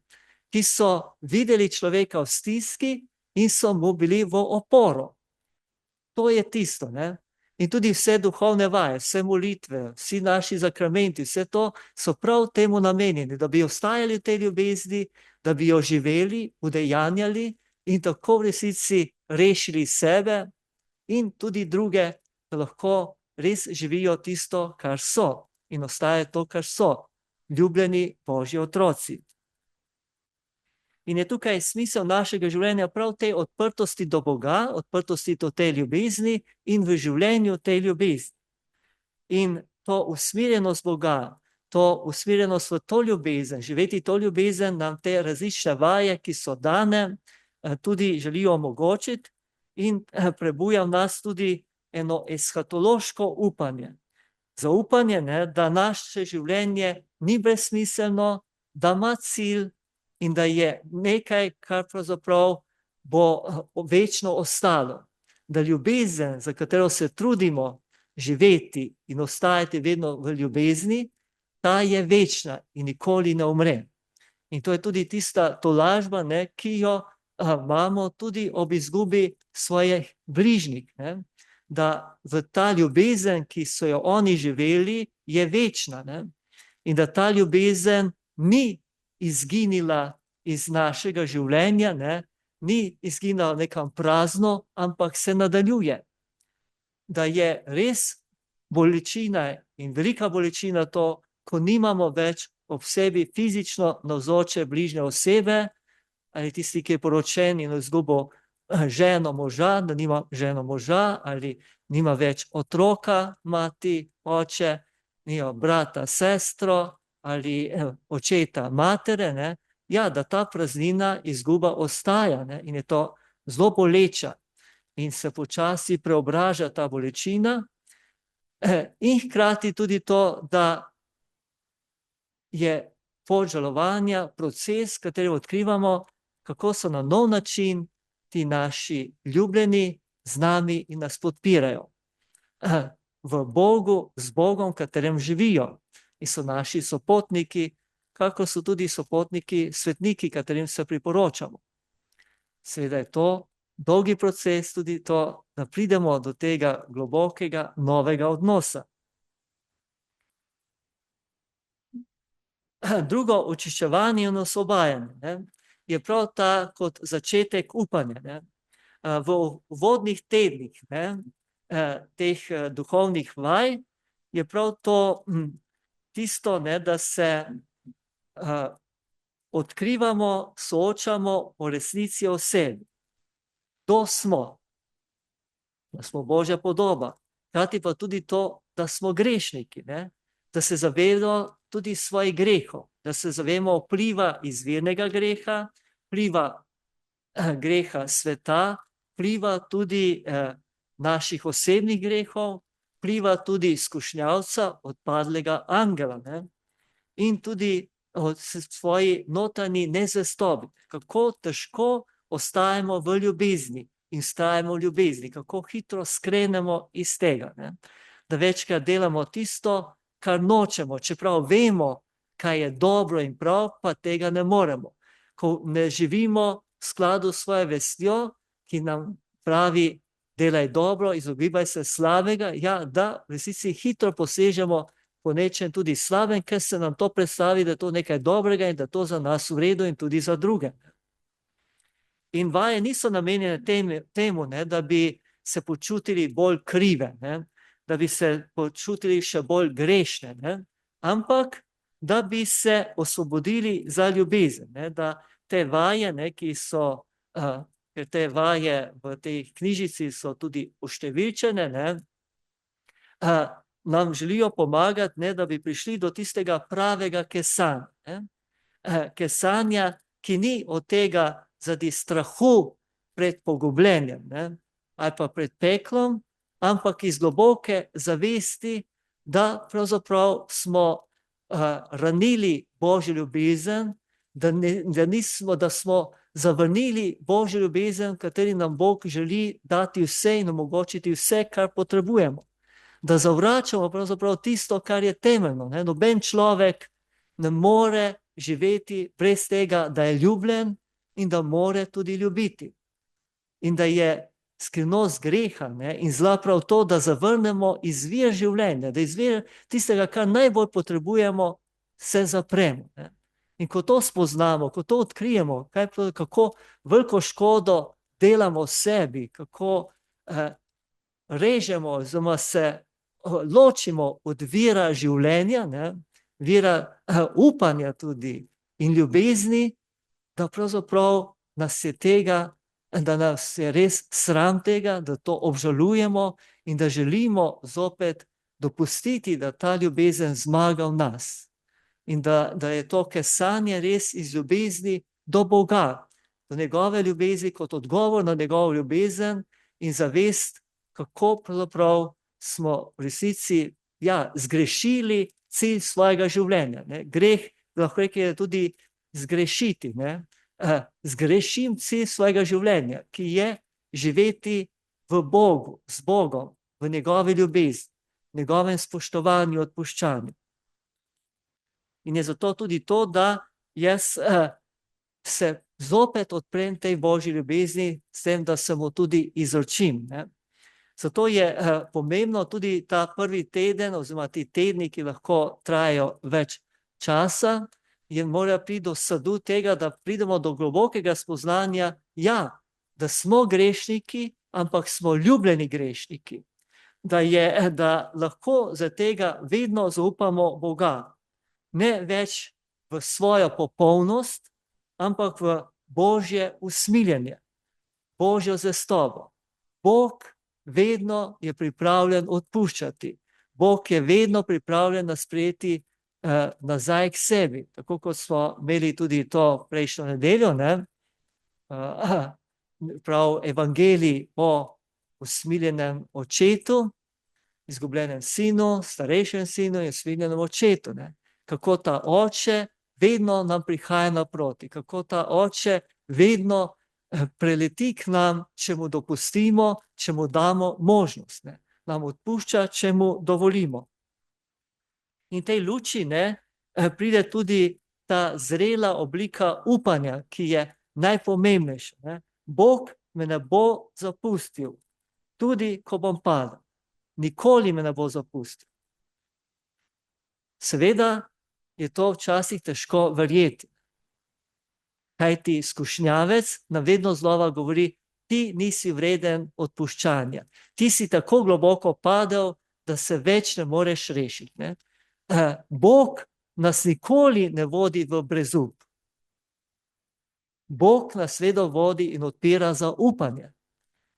Ki so videli človeka v stiski in so mu bili v oporo. To je tisto, ne? In tudi vse duhovne vaje, vse molitve, vsi naši zakramenti, vse to so prav temu namenjeni, da bi ostajali v tej ljubezni, da bi jo živeli, udejanjali in tako v resnici rešili sebe in tudi druge, da lahko res živijo tisto, kar so in ostaje to, kar so, ljubljeni Božji otroci. In je tukaj smisel našega življenja prav tej odprtosti do Boga, odprtosti do te ljubezni in v življenju tej ljubezni. In to usmerjenost Boga, to usmerjenost v to ljubezen, živeti to ljubezen, nam te različne vaje, ki so dane, tudi želijo omogočiti in prebuja v nas tudi eno eskatološko upanje. Zaupanje, ne, da naše življenje ni brezsmiselno, da ima cilj in da je nekaj, kar pravzaprav bo večno ostalo. Da ljubezen, za katero se trudimo živeti in ostajati vedno v ljubezni, ta je večna in nikoli ne umre. In to je tudi tista tolažba, ne, ki jo imamo tudi ob izgubi svojih bližnjih, ne? Da v ta ljubezen, ki so jo oni živeli, je večna, ne? In da ta ljubezen ni izginila iz našega življenja, ne? Ni izginila nekam prazno, ampak se nadaljuje. Da je res bolečina in velika bolečina to, ko nimamo več ob sebi fizično navzoče bližnje osebe, ali tisti, ki je poročen in izgubil ženo moža, da nima ženo moža, ali nima več otroka, mati, oče, nima brata, sestro, ali očeta, matere, ne? Ja, da ta praznina, izguba ostaja, ne? In je to zelo boleča in se počasi preobraža ta bolečina in hkrati tudi to, da je pot žalovanja proces, v katerem odkrivamo, kako so na nov način ti naši ljubljeni z nami in nas podpirajo. V Bogu, z Bogom, v katerem živijo in so naši sopotniki, kako so tudi sopotniki, svetniki, katerim se priporočamo. Seveda je to dolgi proces, tudi to, da pridemo do tega globokega novega odnosa. Drugo očiščevanje in osvobajanje, ne, je prav ta kot začetek upanja, ne. V uvodnih tednih, ne, teh duhovnih vaj je prav to tisto, ne, da se odkrivamo, soočamo o resnici o sebi. Kdo smo? Da smo Božja podoba. Hkrati pa tudi to, da smo grešniki, ne? Da se zavedamo tudi svojih grehov, da se zavemo vpliva izvirnega greha, vpliva greha sveta, vpliva tudi naših osebnih grehov, vpliva tudi skušnjavca, odpadlega angela, ne? In tudi od svoji notranji nezvestobi, kako težko ostajamo v ljubezni in stajamo v ljubezni, kako hitro skrenemo iz tega, ne? Da večkrat delamo tisto, kar nočemo, čeprav vemo, kaj je dobro in prav, pa tega ne moremo. Ko ne živimo v skladu s svojo vestjo, ki nam pravi, delaj dobro, izogibaj se slabega, ja, da v resnici hitro posežemo po nečem tudi slabem, ker se nam to predstavi, da je to nekaj dobrega in da je to za nas v redu in tudi za druge. In vaje niso namenjene temu, ne, da bi se počutili bolj krive, ne, da bi se počutili še bolj grešne, ne, ampak da bi se osvobodili za ljubezen, ne, da te vaje, ne, ki so, ker te vaje v tej knjižici so tudi oštevilčene, ne, nam želijo pomagati, ne, da bi prišli do tistega pravega kesanja, ne, kesanja, ki ni od tega zaradi strahu pred pogubljenjem, ne, ali pa pred peklom, ampak iz globoke zavesti, da pravzaprav smo ranili Božjo ljubezen, da smo zavrnili Božjo ljubezen, v kateri nam Bog želi dati vse in omogočiti vse, kar potrebujemo. Da zavračamo pravzaprav tisto, kar je temeljno. Noben človek ne more živeti brez tega, da je ljubljen in da more tudi ljubiti. In da je skrivnost greha in zla prav to, da zavrnemo izvir življenja, da izvir tistega, kar najbolj potrebujemo, se zapremo. In ko to spoznamo, ko to odkrijemo, kako veliko škodo delamo sebi, kako režemo, oziroma se ločimo od vira življenja, vira upanja tudi in ljubezni, da pravzaprav nas je tega, da nas je res sram tega, da to obžalujemo in da želimo zopet dopustiti, da ta ljubezen zmaga v nas. In da je to kesanje res iz ljubezni do Boga, do njegove ljubezni kot odgovor na njegovo ljubezen in zavest, kako pravzaprav smo v resnici zgrešili cilj svojega življenja. Greh, lahko rekel, je tudi zgrešiti. Zgrešim cilj svojega življenja, ki je živeti v Bogu, z Bogom, v njegovi ljubezni, v njegovem spoštovanju, odpuščanju. In je zato tudi to, da jaz se zopet odprem tej Božji ljubezni, s tem, da se mu tudi izročim. Zato je pomembno tudi ta prvi teden, oziroma ti tedni, ki lahko trajajo več časa, in mora priti do sadu tega, da pridemo do globokega spoznanja, da smo grešniki, ampak smo ljubljeni grešniki. Da lahko za tega vedno zaupamo Boga. Ne več v svojo popolnost, ampak v Božje usmiljenje, Božjo zvestobo. Bog vedno je pripravljen odpuščati. Bog je vedno pripravljen nas sprejeti nazaj k sebi. Tako kot smo imeli tudi to prejšnjo nedeljo, prav evangelij o usmiljenem očetu, izgubljenem sinu, starejšem sinu in usmiljenem očetu. Kako ta oče vedno nam prihaja naproti, kako ta oče vedno preleti k nam, če mu dopustimo, če mu damo možnost. Nam odpušča, če mu dovolimo. In tej luči pride tudi ta zrela oblika upanja, ki je najpomembnejša. Bog me ne bo zapustil, tudi ko bom padel. Nikoli me ne bo zapustil. Seveda je to včasih težko verjeti. Kajti skušnjavec nam vedno znova govori, ti nisi vreden odpuščanja. Ti si tako globoko padel, da se več ne moreš rešiti. Bog nas nikoli ne vodi v brezup. Bog nas vedno vodi in odpira za upanje.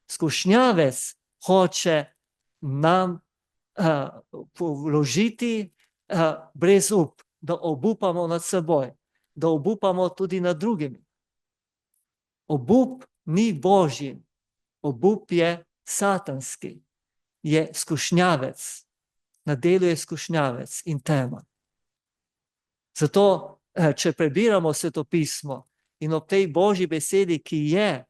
Skušnjavec hoče nam vložiti brezup, da obupamo nad seboj, da obupamo tudi nad drugimi. Obup ni Božji, obup je satanski, je skušnjavec. Na delu je skušnjavec in tema. Zato, če prebiramo Svetopismo in ob tej Božji besedi, ki je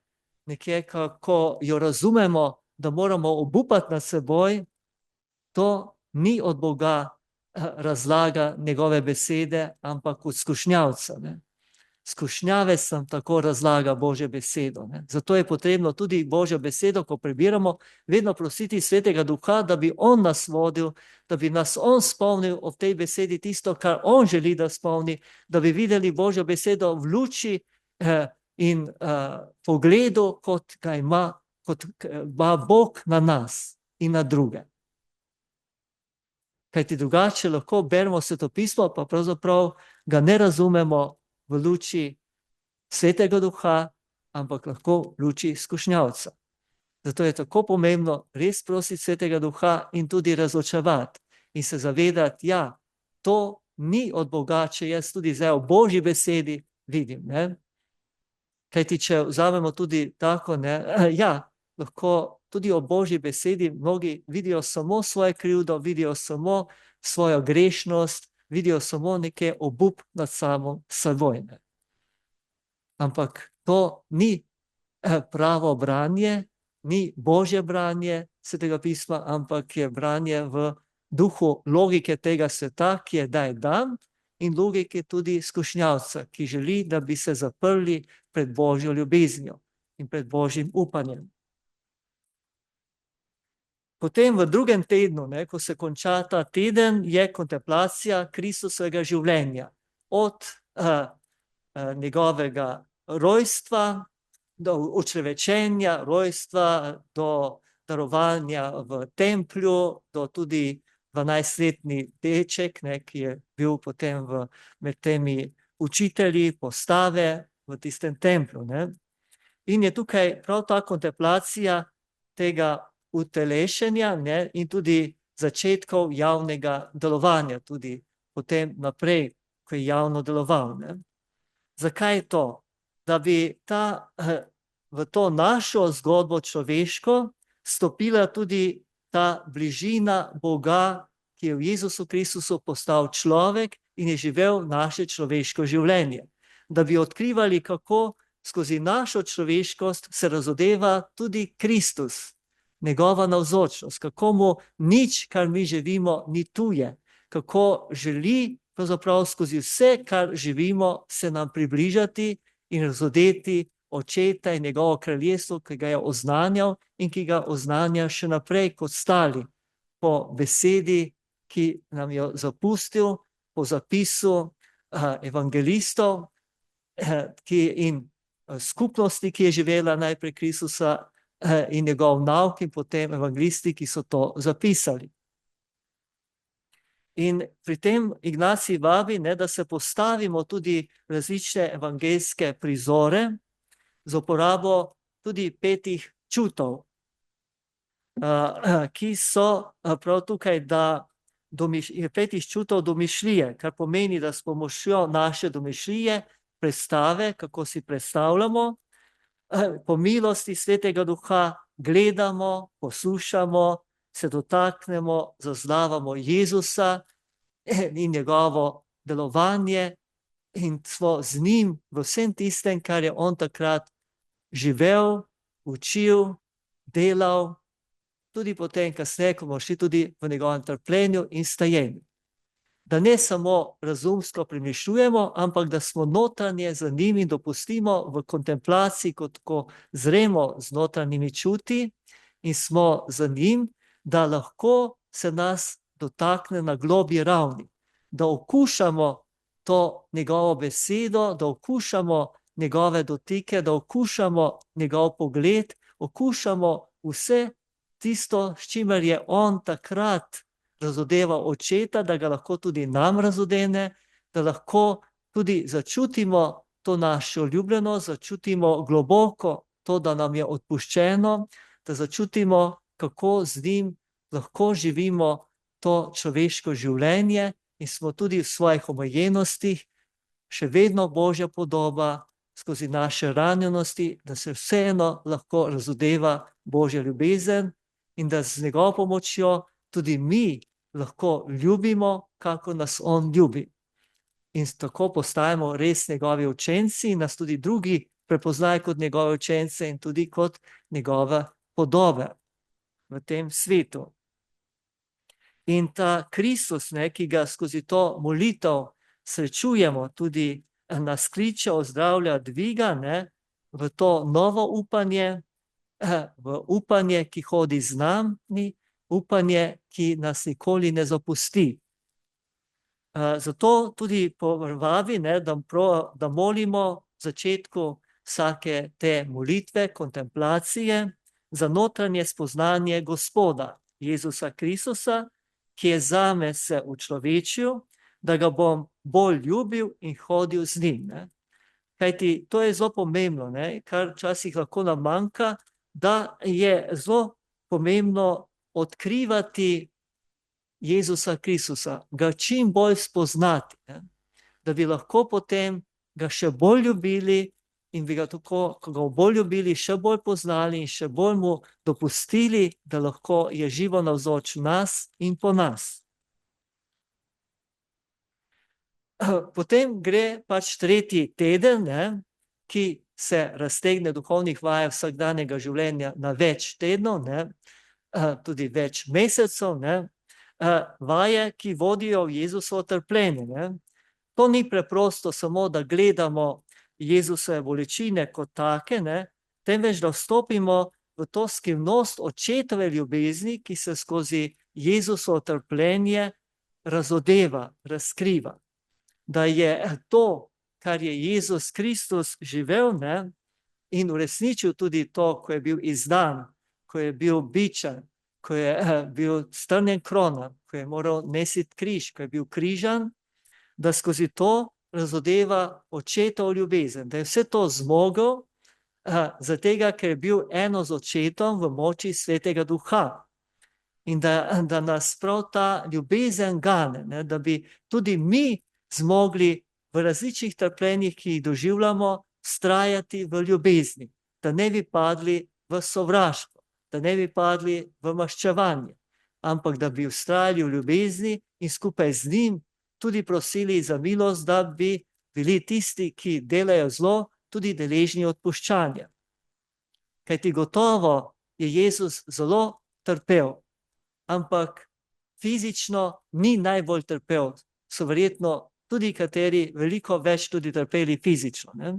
nekje, kako jo razumemo, da moramo obupati nad seboj, to ni od Boga razlaga njegove besede, ampak od skušnjavca. Skušnjavec nam tako razlaga Božjo besedo. Zato je potrebno tudi Božjo besedo, ko prebiramo, vedno prositi Svetega Duha, da bi on nas vodil, da bi nas on spomnil o tej besedi tisto, kar on želi, da spomni, da bi videli Božjo besedo v luči in pogledu, kot ga ima Bog na nas in na druge. Kajti drugače lahko beremo Svetopismo, pa pravzaprav ga ne razumemo v luči Svetega Duha, ampak lahko v luči skušnjavca. Zato je tako pomembno res prositi Svetega Duha in tudi razločevati in se zavedati, to ni od Boga, če jaz tudi zdaj v Božji besedi vidim. Kajti če vzamemo tudi tako, lahko tudi o Božji besedi mnogi vidijo samo svojo krivdo, vidijo samo svojo grešnost, vidijo samo nekaj obup nad samo seboj. Ampak to ni pravo branje, ni Božje branje Svetega pisma, ampak je branje v duhu logike tega sveta, ki je daj dan, in logike tudi skušnjavca, ki želi, da bi se zaprli pred Božjo ljubeznijo in pred Božjim upanjem. Potem v drugem tednu, ko se konča ta teden, je kontemplacija Kristusovega življenja. Od njegovega rojstva, do učlovečenja, rojstva, do darovanja v templju, do tudi 12-letni deček, ki je bil potem med temi učitelji postave v tistem templju. In je tukaj prav ta kontemplacija tega utelešenja in tudi začetkov javnega delovanja, tudi potem naprej, ko je javno deloval. Zakaj je to? Da bi v to našo zgodbo človeško stopila tudi ta bližina Boga, ki je v Jezusu Kristusu postal človek in je živel naše človeško življenje. Da bi odkrivali, kako skozi našo človeškost se razodeva tudi Kristus, njegova navzočnost, kako mu nič, kar mi živimo, ni tuje, kako želi pravzaprav skozi vse, kar živimo, se nam približati in razodeti očeta in njegovo kraljestvo, ki ga je oznanjal in ki ga oznanja še naprej kot stali, po besedi, ki nam jo zapustil, po zapisu evangelistov in skupnosti, ki je živela najprej Kristusa in njegov nauk in potem evangelisti, ki so to zapisali. In pri tem Ignacij vabi, da se postavimo tudi različne evangelske prizore z uporabo tudi 5 čutov, ki so prav tukaj, da 5 čutov domišljije, kar pomeni, da s pomočjo naše domišljije, predstave, kako si predstavljamo, po milosti Svetega Duha gledamo, poslušamo, se dotaknemo, zaznavamo Jezusa in njegovo delovanje in smo z njim v vsem tistem, kar je on takrat živel, učil, delal, tudi potem kasneje, ko bomo šli tudi v njegovem trpljenju in stajenju. Da ne samo razumsko premišljujemo, ampak da smo notranje za njim in dopustimo v kontemplaciji, ko zremo z notranjimi čuti in smo za njim, da lahko se nas dotakne na globlji ravni, da okušamo to njegovo besedo, da okušamo njegove dotike, da okušamo njegov pogled, okušamo vse tisto, s čimer je on takrat razodeval očeta, da ga lahko tudi nam razodene, da lahko tudi začutimo to našo ljubljenost, začutimo globoko to, da nam je odpuščeno, da začutimo, kako z njim lahko živimo to človeško življenje in smo tudi v svojih omejenostih še vedno Božja podoba skozi naše ranjenosti, da se vseeno lahko razodeva Božja ljubezen in da z njegovo pomočjo tudi mi lahko ljubimo, kako nas on ljubi. In tako postajamo res njegovi učenci in nas tudi drugi prepoznajo kot njegove učence in tudi kot njegove podobe v tem svetu. In ta Kristus, ki ga skozi to molitev srečujemo, tudi nas kliče, ozdravlja, dviga v to novo upanje, v upanje, ki hodi z nami, upanje, ki nas nikoli ne zapusti. Zato tudi povabi, da molimo v začetku vsake te molitve, kontemplacije, za notranje spoznanje Gospoda, Jezusa Kristusa, ki je zame se učlovečil, da ga bom bolj ljubil in hodil z njim. Kajti to je zelo pomembno, kar včasih lahko nam manjka, da je zelo pomembno odkrivati Jezusa Kristusa, ga čim bolj spoznati, da bi lahko potem ga še bolj ljubili in bi ga tako, ko ga bolj ljubili, še bolj poznali in še bolj mu dopustili, da lahko je živo navzoč nas in po nas. Potem gre 3. teden, ki se raztegne duhovnih vaj vsakdanjega življenja na več tednov, ne, tudi več mesecev, ne, vaje, ki vodijo v Jezusovo trpljenje. Ne. To ni preprosto samo, da gledamo Jezusove bolečine kot take, ne, temveč da vstopimo v to skrivnost očetove ljubezni, ki se skozi Jezusovo trpljenje razodeva, razkriva. Da je to, kar je Jezus Kristus živel, ne, in uresničil tudi to, ko je bil izdan, ko je bil bičan, ko je bil strnjen kronan, ko je moral nesiti križ, ko je bil križan, da skozi to razodeva očetov ljubezen, da je vse to zmogel, zatega, ker je bil eno z očetom v moči Svetega Duha. In da nas prav ta ljubezen gane, ne, da bi tudi mi zmogli v različnih trpljenjih, ki jih doživljamo, vztrajati v ljubezni, da ne bi padli v sovraštvo, da ne bi padli v maščevanje, ampak da bi vztrajali v ljubezni in skupaj z njim tudi prosili za milost, da bi bili tisti, ki delajo zlo, tudi deležni odpuščanja. Kajti gotovo je Jezus zelo trpel, ampak fizično ni najbolj trpel, so verjetno tudi kateri veliko več tudi trpeli fizično. Ne?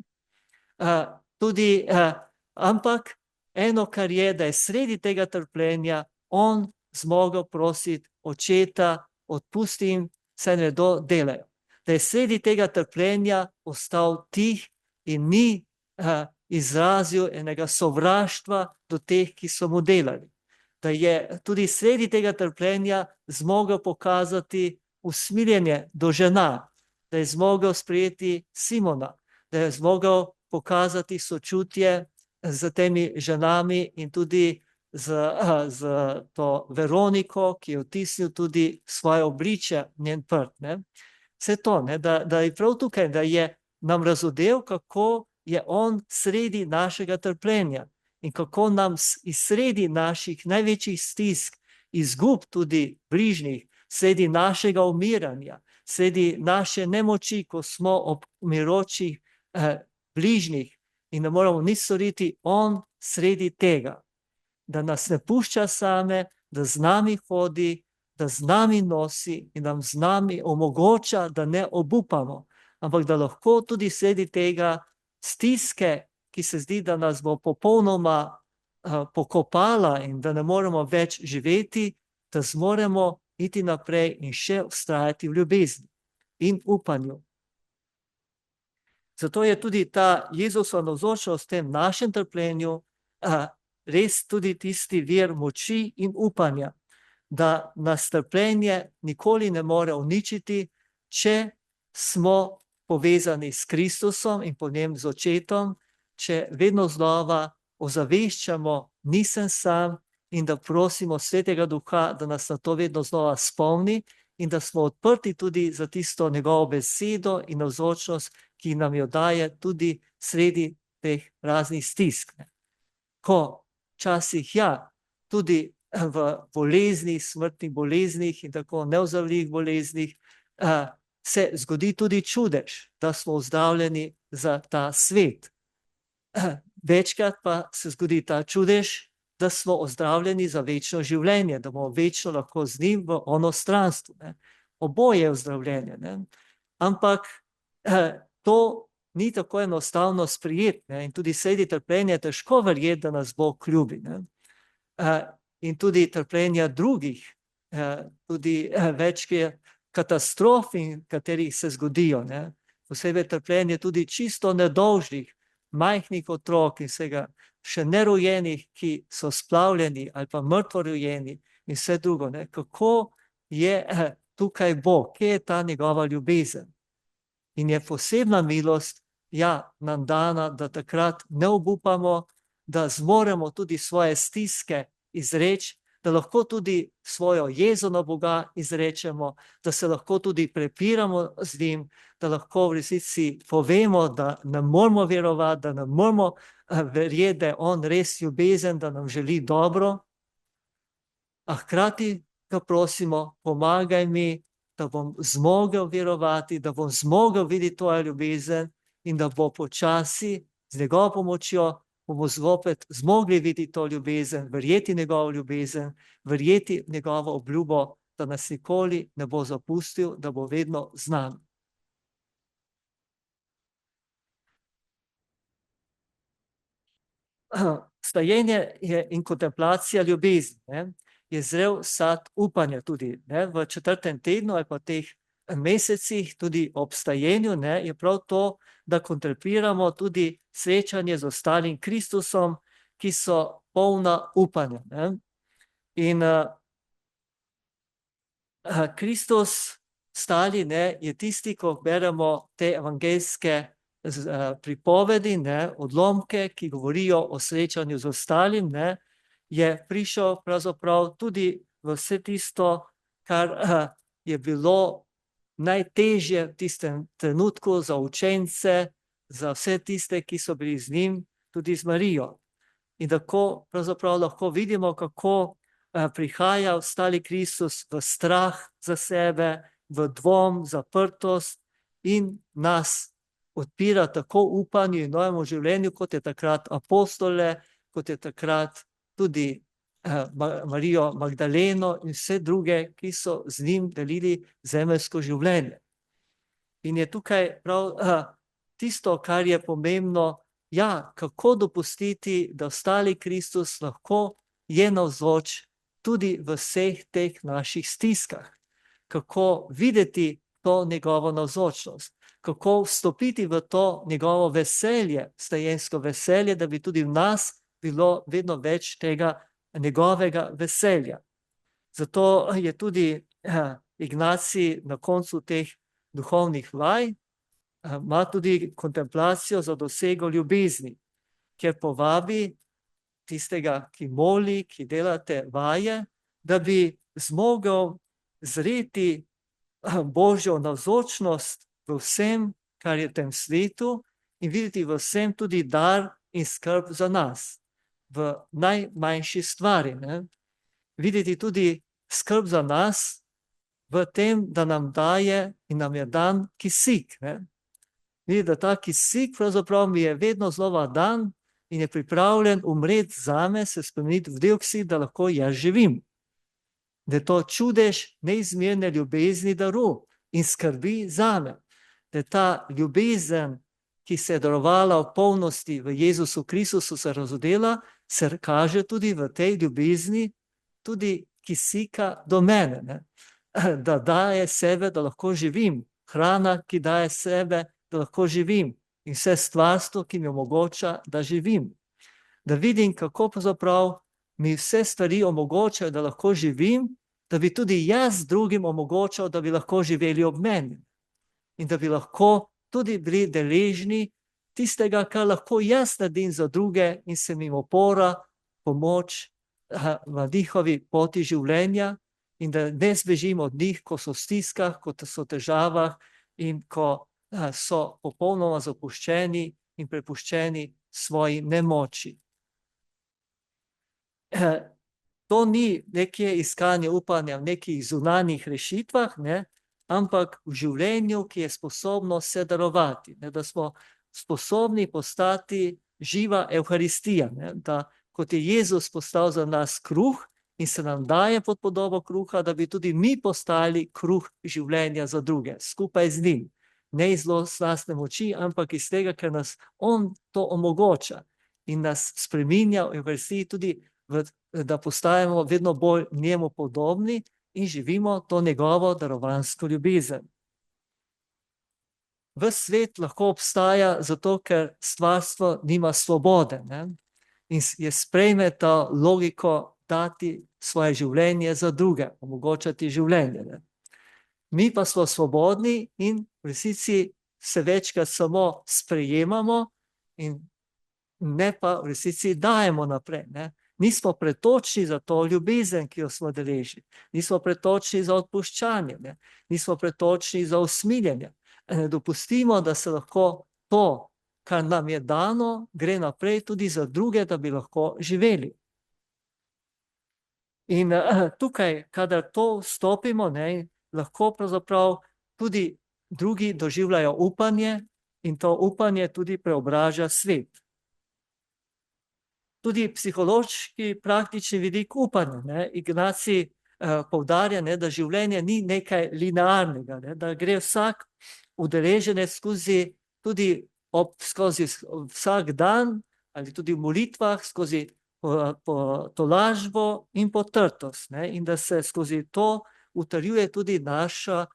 Ampak eno, kar je, da je sredi tega trpljenja on zmogel prositi očeta, odpusti jim, saj ne do delajo. Da je sredi tega trpljenja ostal tih in ni izrazil enega sovraštva do teh, ki so mu delali. Da je tudi sredi tega trpljenja zmogel pokazati usmiljenje do žena, da je zmogel sprejeti Simona, da je zmogel pokazati sočutje z temi ženami in tudi z to Veroniko, ki je vtisnil tudi svoje obliče, njen prt. Ne? Vse to, ne? Da je prav tukaj, da je nam razodel, kako je on sredi našega trpljenja in kako nam iz sredi naših največjih stisk, izgub tudi bližnjih, sredi našega umiranja, sredi naše nemoči, ko smo ob umiročih bližnjih in ne moramo nič storiti, on sredi tega, da nas ne pušča same, da z nami hodi, da z nami nosi in nam z nami omogoča, da ne obupamo, ampak da lahko tudi sredi tega stiske, ki se zdi, da nas bo popolnoma pokopala in da ne moremo več živeti, da zmoremo iti naprej in še vztrajati v ljubezni in upanju. Zato je tudi ta Jezusova navzočnost v tem našem trpljenju res tudi tisti vir moči in upanja, da nas trpljenje nikoli ne more uničiti, če smo povezani s Kristusom in po njem z očetom, če vedno znova ozaveščamo, nisem sam, in da prosimo Svetega Duha, da nas na to vedno znova spomni in da smo odprti tudi za tisto njegovo besedo in navzočnost, ki nam jo daje tudi sredi teh raznih stisk. Ko včasih tudi v boleznih, smrtnih boleznih in tako neozdravljivih boleznih se zgodi tudi čudež, da smo ozdravljeni za ta svet. Večkrat pa se zgodi ta čudež, da smo ozdravljeni za večno življenje, da bomo večno lahko z njim v onostranstvu. Oboje je ozdravljenje. Ne? Ampak to ni tako enostavno sprijeti. In tudi sredi trpljenja je težko verjeti, da nas Bog ljubi. In tudi trpljenja drugih, tudi več katastrof, in katerih se zgodijo. Ne? Posebej trpljenje tudi čisto nedolžnih, majhnih otrok in vsega, še nerojenih, ki so splavljeni ali pa mrtvorojeni in vse drugo. Ne? Kako je tukaj Bog, kje je ta njegova ljubezen? In je posebna milost nam dana, da takrat ne obupamo, da zmoremo tudi svoje stiske izreči, da lahko tudi svojo jezo na Boga izrečemo, da se lahko tudi prepiramo z njim, da lahko v resnici povemo, da ne moramo verovati, da ne moramo verjeti, da je on res ljubezen, da nam želi dobro, a hkrati ga prosimo, pomagaj mi, da bom zmogel verovati, da bom zmogel videti tvojo ljubezen in da bo počasi z njegovo pomočjo bomo zopet zmogli videti to ljubezen, verjeti njegovo ljubezen, verjeti njegovo obljubo, da nas nikoli ne bo zapustil, da bo vedno z nami. Stajenje in kontemplacija ljubezni, ne, je zrel sad upanja tudi, ne, v 4. tednu ali pa teh mesecih, tudi ob stajenju, ne, je prav to, da kontempliramo tudi srečanje z ostalim Kristusom, ki so polna upanja, ne. In Kristus stali, ne, je tisti, ko beremo te evangeljske pripovedi, ne, odlomke, ki govorijo o srečanju z ostalim, ne, je prišel pravzaprav tudi v vse tisto, kar je bilo najtežje v tistem trenutku za učence, za vse tiste, ki so bili z njim, tudi z Marijo. In tako pravzaprav lahko vidimo, kako prihaja ostali Kristus v strah za sebe, v dvom, zaprtost in nas odpira tako upanju in novemu življenju, kot je takrat apostole, kot je takrat tudi Marijo Magdaleno in vse druge, ki so z njim delili zemeljsko življenje. In je tukaj prav tisto, kar je pomembno, ja, kako dopustiti, da ostali Kristus lahko je navzoč tudi v vseh teh naših stiskah. Kako videti to njegovo navzočnost, kako vstopiti v to njegovo veselje, stajensko veselje, da bi tudi v nas bilo vedno več tega njegovega veselja. Zato je tudi Ignacij na koncu teh duhovnih vaj, ima tudi kontemplacijo za dosego ljubezni, kjer povabi tistega, ki moli, ki delate vaje, da bi zmogel zreti Božjo navzočnost v vsem, kar je v tem svetu, in videti v vsem tudi dar in skrb za nas, v najmanjši stvari, ne? Videti tudi skrb za nas v tem, da nam daje in nam je dan kisik, ne? Videti, da ta kisik pravzaprav mi je vedno znova dan in je pripravljen umreti zame, se spremeniti v dioksid, da lahko jaz živim. Da je to čudež neizmerne ljubezni daru in skrbi zame. Da je ta ljubezen, ki se je darovala v polnosti v Jezusu Kristusu, se razodela, se kaže tudi v tej ljubezni, tudi kisika do mene, ne? Da daje sebe, da lahko živim. Hrana, ki daje sebe, da lahko živim. In vse stvarstvo, ki mi omogoča, da živim. Da vidim, kako pravzaprav mi vse stvari omogočajo, da lahko živim, da bi tudi jaz drugim omogočal, da bi lahko živeli ob meni. In da bi lahko tudi bili deležni tistega, kar lahko jaz naredim za druge in sem jim opora, pomoč v njihovi poti življenja in da ne zbežim od njih, ko so v stiskah, ko so v težavah in ko so popolnoma zapuščeni in prepuščeni svoji nemoči. To ni nekje iskanje upanja v nekih zunanjih rešitvah, ne, ampak v življenju, ki je sposobno se darovati, ne, da smo sposobni postati živa Evharistija, ne, da kot je Jezus postal za nas kruh in se nam daje pod podobo kruha, da bi tudi mi postali kruh življenja za druge, skupaj z njim. Ne iz lastne moči, ampak iz tega, ker nas on to omogoča in nas spreminja v Evharistiji tudi, da postajamo vedno bolj njemu podobni in živimo to njegovo darovansko ljubezen. Ves svet lahko obstaja zato, ker stvarstvo nima svobode, ne? In je sprejme ta logiko dati svoje življenje za druge, omogočati življenje, ne? Mi pa smo svobodni in v resnici se večkrat samo sprejemamo in ne pa v resnici dajemo naprej, ne? Nismo pretočni za to ljubezen, ki jo smo deležni. Nismo pretočni za odpuščanje, ne? Nismo pretočni za usmiljenje. Ne dopustimo, da se lahko to, kar nam je dano, gre naprej tudi za druge, da bi lahko živeli. In tukaj, kadar to vstopimo, ne, lahko pravzaprav tudi drugi doživljajo upanje in to upanje tudi preobraža svet. Tudi psihološki praktični vidik upanja, ne? Ignacij poudarja, ne, da življenje ni nekaj linearnega, ne? Da gre vsak udeleženec skozi tudi skozi vsak dan ali tudi v molitvah, skozi tolažbo in potrtost, ne? In da se skozi to utrjuje tudi naša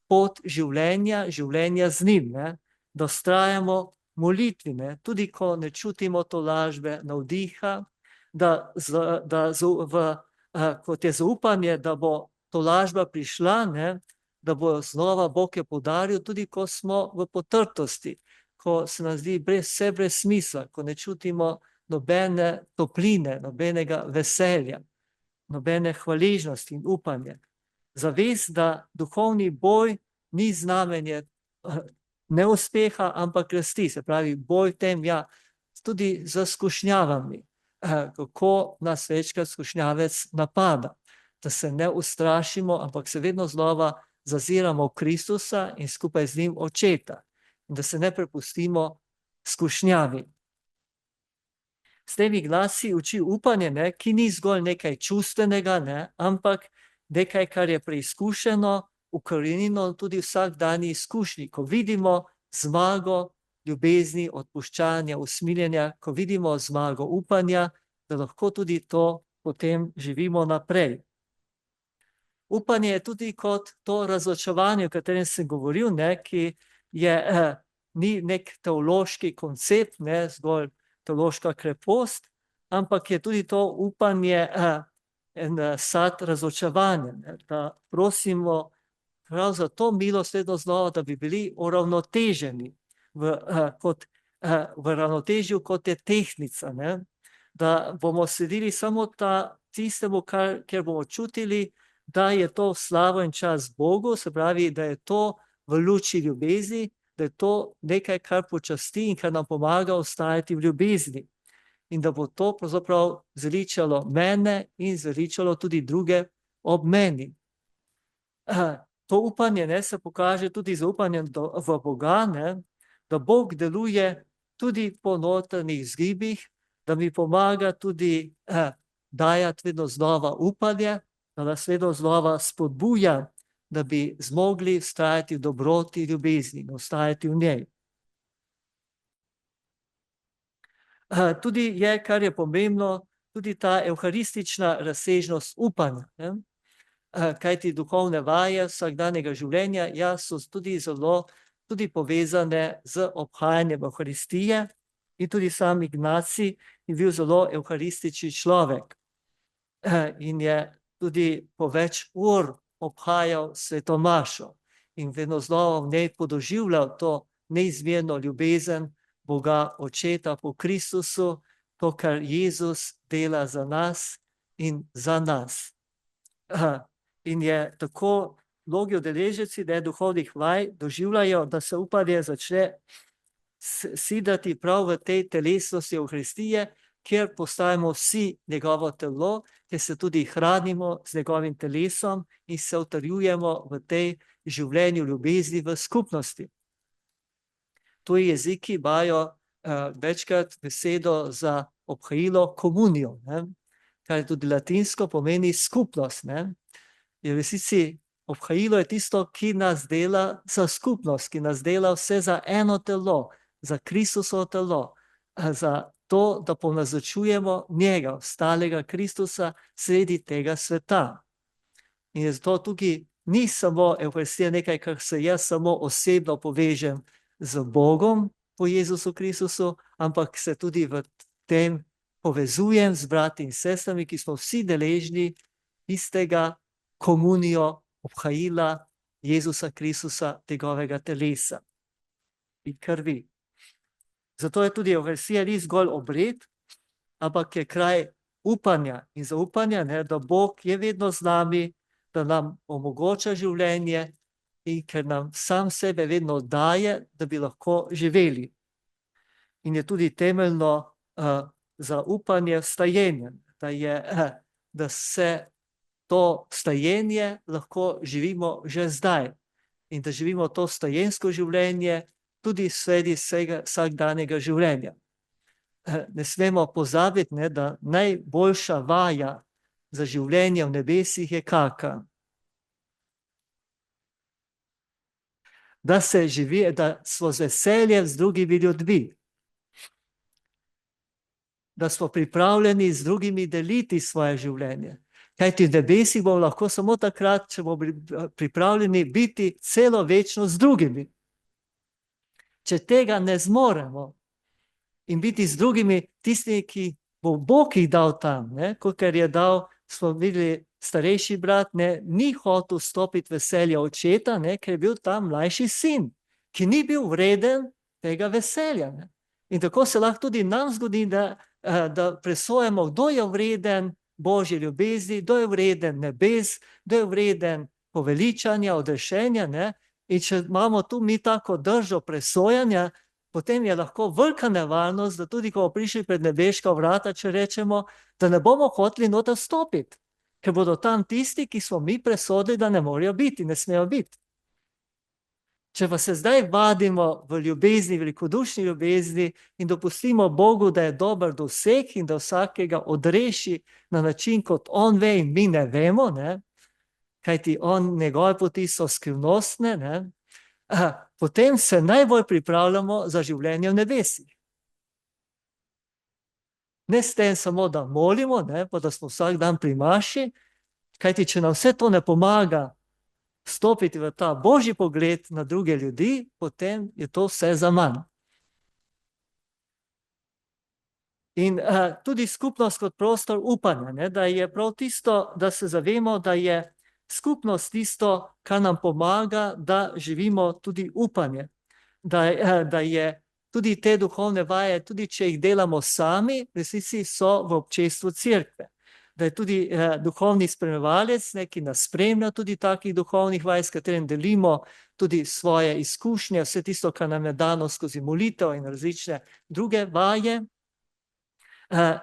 pot življenja z njim, ne? Da vztrajamo molitvi, ne? Tudi ko ne čutimo tolažbe, navdiha, kot je zaupanje, da bo tolažba prišla, ne? Da bo znova Bog je poudaril, tudi ko smo v potrtosti, ko se nam zdi vse brez smisla, ko ne čutimo nobene topline, nobenega veselja, nobene hvaležnosti in upanja. Zavest, da duhovni boj ni znamenje neuspeha, ampak rasti, se pravi boj v tem, ja, tudi z skušnjavami, kako nas večkrat skušnjavec napada, da se ne ustrašimo, ampak se vedno znova zaziramo v Kristusa in skupaj z njim očeta, in da se ne prepustimo skušnjavi. S temi glasi uči upanje, ne, ki ni zgolj nekaj čustvenega, ne, ampak nekaj, kar je preizkušeno, ukorenjeno tudi vsakdanji izkušnji, ko vidimo zmago ljubezni, odpuščanja, usmiljenja, ko vidimo zmago upanja, da lahko tudi to potem živimo naprej. Upanje je tudi kot to razočaranje, o katerem sem govoril, ne, ki je, ni nek teološki koncept, ne, zgolj teološka krepost, ampak je tudi to upanje en sad razočaranja, ne, da prosimo prav za to milost vedno znova, da bi bili uravnoteženi v ravnotežju, kot je tehtnica, ne, da bomo sledili samo tistemu, kjer bomo čutili, da je to slavo in čas Bogu, se pravi, da je to v luči ljubezni, da je to nekaj, kar počasti in kar nam pomaga ostajati v ljubezni. In da bo to pravzaprav zveličalo mene in zveličalo tudi druge ob meni. To upanje, ne, se pokaže tudi zaupanjem v Boga, ne, da Bog deluje tudi po notranjih vzgibih, da mi pomaga tudi dajati vedno znova upanje, da nas vedno znova spodbuja, da bi zmogli vztrajati v dobroti, ljubezni in ostajati v njej. Tudi je, kar je pomembno, tudi ta evharistična razsežnost upanja, ne? Kajti duhovne vaje vsakdanjega življenja, ja, so tudi zelo povezane z obhajanjem evharistije, in tudi sam Ignacij je bil zelo evharistični človek in je tudi po več ur obhajal sveto mašo in vedno znova v njej podoživljal to neizmerno ljubezen Boga Očeta po Kristusu, to, kar Jezus dela za nas in za nas. In je tako mnogi udeleženci duhovnih vaj doživljajo, da se upanje začne sidati prav v tej telesnosti Evharistije, kjer postajamo vsi njegovo telo, kjer se tudi hranimo z njegovim telesom in se utrjujemo v tej življenju ljubezni v skupnosti. Tuji jeziki imajo večkrat besedo za obhajilo komunijo, ne? Kar je tudi latinsko pomeni skupnost, ne? Je v resnici obhajilo je tisto, ki nas dela za skupnost, ki nas dela vse za eno telo, za Kristusovo telo, za to, da ponazorčujemo njega, ostalega Kristusa sredi tega sveta. In zato tukaj ni samo Evharistija nekaj, kar se jaz samo osebno povežem z Bogom po Jezusu Kristusu, ampak se tudi v tem povezujem z brati in sestrami, ki smo vsi deležni istega komunijo, obhajila Jezusa Kristusa, njegovega telesa in krvi. Zato je tudi Evharistija ni zgolj obred, ampak je kraj upanja in zaupanja, ne, da Bog je vedno z nami, da nam omogoča življenje in ker nam sam sebe vedno daje, da bi lahko živeli. In je tudi temeljno zaupanje vstajenje, da se to vstajenje lahko živimo že zdaj in da živimo to vstajensko življenje tudi sredi vsakdanjega življenja. Ne smemo pozabiti, ne, da najboljša vaja za življenje v nebesih je kaka? Da se živi, da smo z veseljem z drugimi ljudmi. Da smo pripravljeni z drugimi deliti svoje življenje. Kajti v nebesih bomo lahko samo takrat, če bomo pripravljeni biti celo večno z drugimi. Če tega ne zmoremo in biti z drugimi tistimi, ki bo Bog jih dal tam, kot je dal, smo videli, starejši brat, ni hotel vstopiti veselja očeta, ker je bil tam mlajši sin, ki ni bil vreden tega veselja. In tako se lahko tudi nam zgodi, da presojamo, kdo je vreden Božje ljubezni, kdo je vreden nebes, kdo je vreden poveličanja, odrešenja. In če imamo tu mi tako držo presojanja, potem je lahko velika nevarnost, da tudi, ko bomo prišli pred nebeška vrata, če rečemo, da ne bomo hoteli noter vstopiti, ker bodo tam tisti, ki smo mi presodili, da ne morejo biti, ne smejo biti. Če pa se zdaj vadimo v ljubezni, velikodušni ljubezni in dopustimo Bogu, da je dober do vseh in da vsakega odreši na način, kot on ve in mi ne vemo, kajti njegove poti so skrivnostne, potem se najbolj pripravljamo za življenje v nebesih. Ne s tem samo, da molimo, pa da smo vsak dan pri maši, kajti če nam vse to ne pomaga vstopiti v ta Božji pogled na druge ljudi, potem je to vse za manj. In tudi skupnost kot prostor upanja, da je prav tisto, da se zavemo, da je skupnost tisto, kar nam pomaga, da živimo tudi upanje. Da je tudi te duhovne vaje, tudi če jih delamo sami, resnici so v občestvu cerkve. Da je tudi duhovni spremljevalec, ki nas spremlja tudi takih duhovnih vaj, s katerim delimo tudi svoje izkušnje, vse tisto, kar nam je dano skozi molitev in različne druge vaje.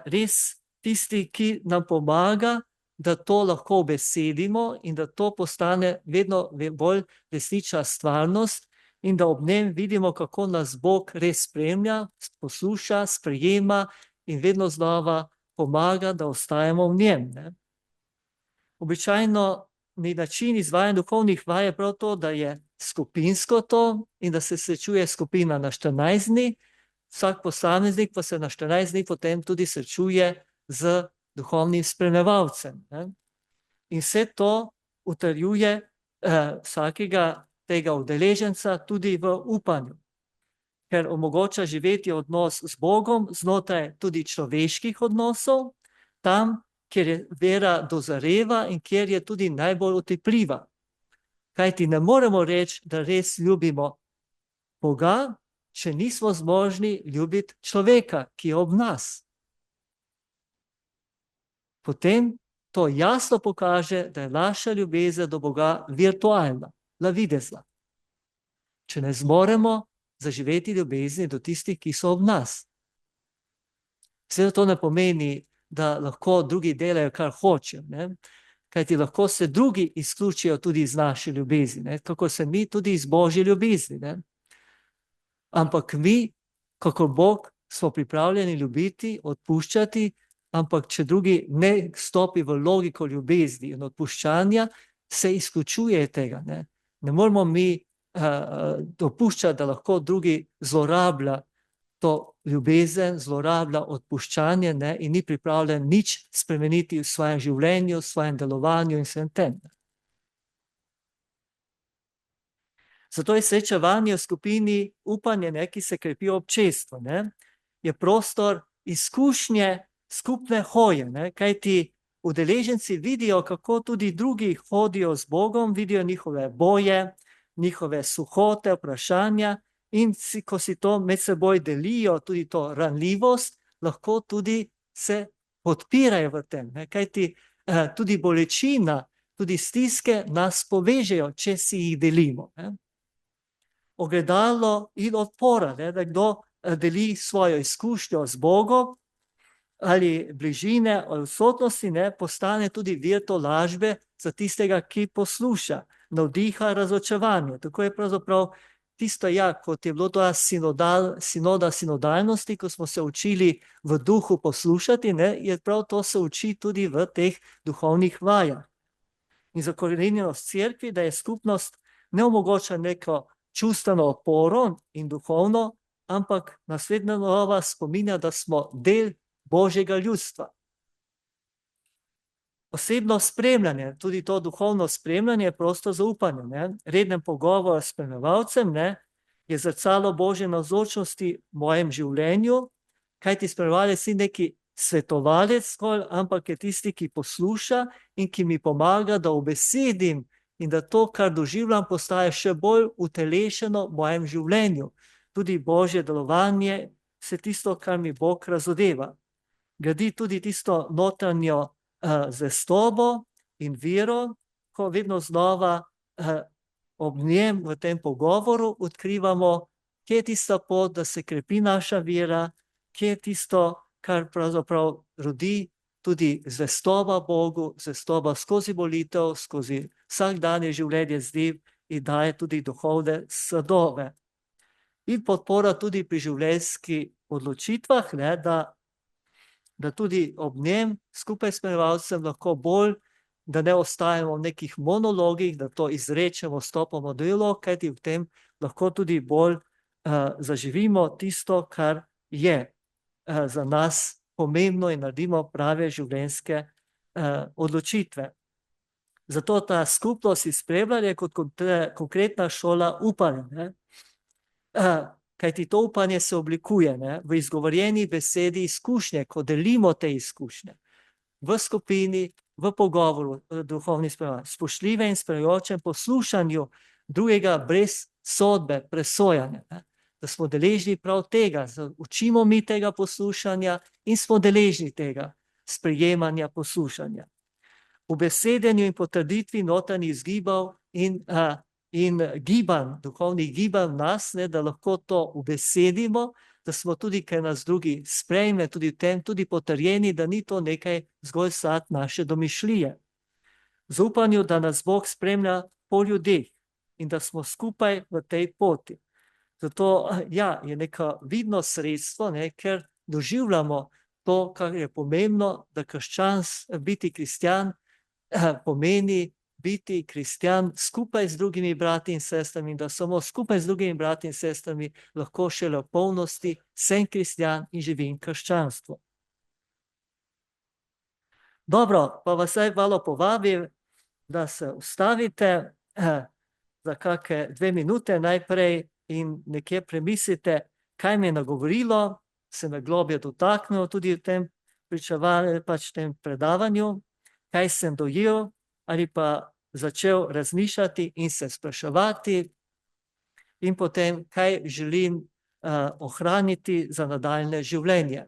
Res tisti, ki nam pomaga, da to lahko obesedimo in da to postane vedno bolj resnična stvarnost in da ob njem vidimo, kako nas Bog res spremlja, posluša, sprejema in vedno znova pomaga, da ostajamo v njem. Običajno način izvajanja duhovnih vaj je prav to, da je skupinsko to in da se srečuje skupina na 14 dni, vsak posameznik pa se na 14 dni potem tudi srečuje z duhovnim spremljevalcem. In vse to utrjuje vsakega tega udeleženca tudi v upanju, ker omogoča živeti odnos z Bogom znotraj tudi človeških odnosov, tam, kjer je vera dozoreva in kjer je tudi najbolj otipljiva. Kajti ne moremo reči, da res ljubimo Boga, če nismo zmožni ljubiti človeka, ki je ob nas. Potem to jasno pokaže, da je naša ljubezen do Boga virtualna, navidezna. Če ne zmoremo zaživeti ljubezni do tistih, ki so ob nas. Seveda to ne pomeni, da lahko drugi delajo, kar hočejo, kajti lahko se drugi izključijo tudi iz naše ljubezni, kako se mi tudi iz Božje ljubezni. Ampak mi, kako Bog, smo pripravljeni ljubiti, odpuščati, ampak če drugi ne stopi v logiko ljubezni in odpuščanja, se izključuje tega. Ne moramo mi dopuščati, da lahko drugi zlorablja to ljubezen, zlorablja odpuščanje in ni pripravljen nič spremeniti v svojem življenju, v svojem delovanju in vsem tem. Zato je srečevanje v skupini upanje, ki se krepi v občestvu, je prostor izkušnje skupne hoje, kajti udeleženci vidijo, kako tudi drugi hodijo z Bogom, vidijo njihove boje, njihove suhote, vprašanja in ko si to med seboj delijo, tudi to ranljivost, lahko tudi se podpirajo v tem, kajti tudi bolečina, tudi stiske nas povežejo, če si jih delimo. Ogledalo in odpora, da kdo deli svojo izkušnjo z Bogom ali bližine ali odsotnosti, postane tudi vir tolažbe za tistega, ki posluša, navdiha razočevanje. Tako je pravzaprav tisto, ja, kot je bilo ta sinoda sinodalnosti, ko smo se učili v duhu poslušati, ne, je prav to se uči tudi v teh duhovnih vajah. In zakorenjenost cerkvi, da je skupnost ne omogoča neko čustveno oporo in duhovno, ampak nas vedno nova spominja, da smo del Božjega ljudstva. Osebno spremljanje, tudi to duhovno spremljanje je prosto zaupanje. Ne? Reden pogovor s spremljevalcem, ne, je zrcalo Božje navzočnosti v mojem življenju, kajti spremljevalec ni neki svetovalec zgolj, ampak je tisti, ki posluša in ki mi pomaga, da ubesedim in da to, kar doživljam, postaje še bolj utelešeno v mojem življenju. Tudi Božje delovanje se tisto, kar mi Bog razodeva. Gradi tudi tisto notranjo zvestobo in vero, ko vedno znova ob njem v tem pogovoru odkrivamo, kje je tista pot, da se krepi naša vera, kje je tisto, kar pravzaprav rodi tudi zvestoba Bogu, zvestoba skozi molitev, skozi vsakdanje življenje z njim in daje tudi duhovne sadove. In podpora tudi pri življenjskih odločitvah, ne, da tudi ob njem skupaj s spremljevalcem lahko bolj, da ne ostajamo v nekih monologih, da to izrečemo, stopamo delo, kajti v tem lahko tudi bolj zaživimo tisto, kar je za nas pomembno in naredimo prave življenjske odločitve. Zato ta skupnost in spremljanje kot konkretna šola upanja. Ne? Kajti to upanje se oblikuje, ne, v izgovorjeni besedi izkušnje, ko delimo te izkušnje v skupini, v pogovoru, duhovni spremljanj, spoštljivem in spremljajočem poslušanju drugega brez sodbe, presojanja, ne, da smo deležni prav tega, učimo mi tega poslušanja in smo deležni tega sprejemanja poslušanja. V besedenju in potrditvi notranjih izgibov in gibanj, duhovnih gibanj nas, ne, da lahko to ubesedimo, da smo tudi, ker nas drugi sprejme, tudi v tem, tudi potrjeni, da ni to nekaj zgolj sad naše domišljije. Zaupanju, da nas Bog spremlja po ljudeh in da smo skupaj v tej poti. Zato, ja, je neko vidno sredstvo, ne, ker doživljamo to, kar je pomembno, da biti kristjan pomeni biti kristjan skupaj z drugimi brati in sestrami, da samo skupaj z drugimi brati in sestrami lahko šele v polnosti sem kristjan in živim krščanstvo. Dobro, pa vas zdaj malo povabim, da se ustavite za kakšne 2 minute najprej in nekje premislite, kaj me je nagovorilo, se me globje dotaknilo tudi v tem pričevanju, pač v tem predavanju, kaj sem dojel, ali pa začel razmišljati in se spraševati in potem, kaj želim ohraniti za nadaljne življenje.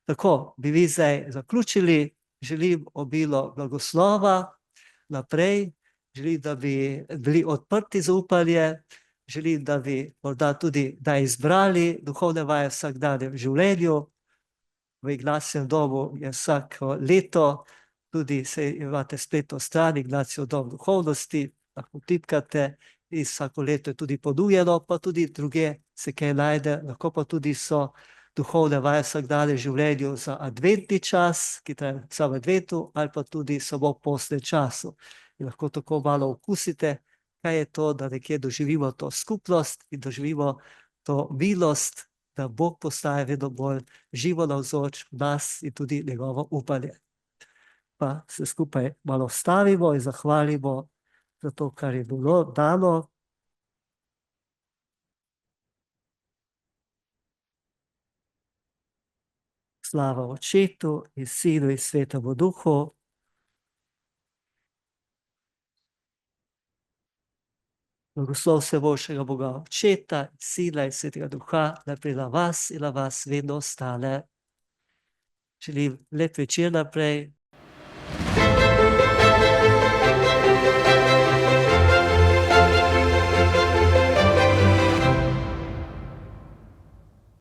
Tako, bi vi zdaj zaključili, želim obilo blagoslova naprej, želim, da bi bili odprti za upanje, želim, da bi morda tudi da izbrali duhovne vaje vsakdanje v življenju. V Ignacijevem domu je vsako leto, tudi se imate spletno stran Ignacijev dom duhovnosti, lahko tipkate in vsako leto je tudi ponujeno, pa tudi druge se kaj najde, lahko pa tudi so duhovne vaje vsakdanje v življenju za adventni čas, ki traja samo v adventu, ali pa tudi samo v postnem času. In lahko tako malo okusite, kaj je to, da nekje doživimo to skupnost in doživimo to milost, da Bog postaje vedno bolj živo navzoč v nas in tudi njegovo upanje. Pa se skupaj malo stavimo in zahvalimo za to, kar je bilo dano. Slava Očetu in Sinu in Svetemu Duhu. Blagoslov vseboljšega Boga Očeta, Sina in Svetega Duha, najprej na vas in na vas vedno ostane. Želim lep večer naprej.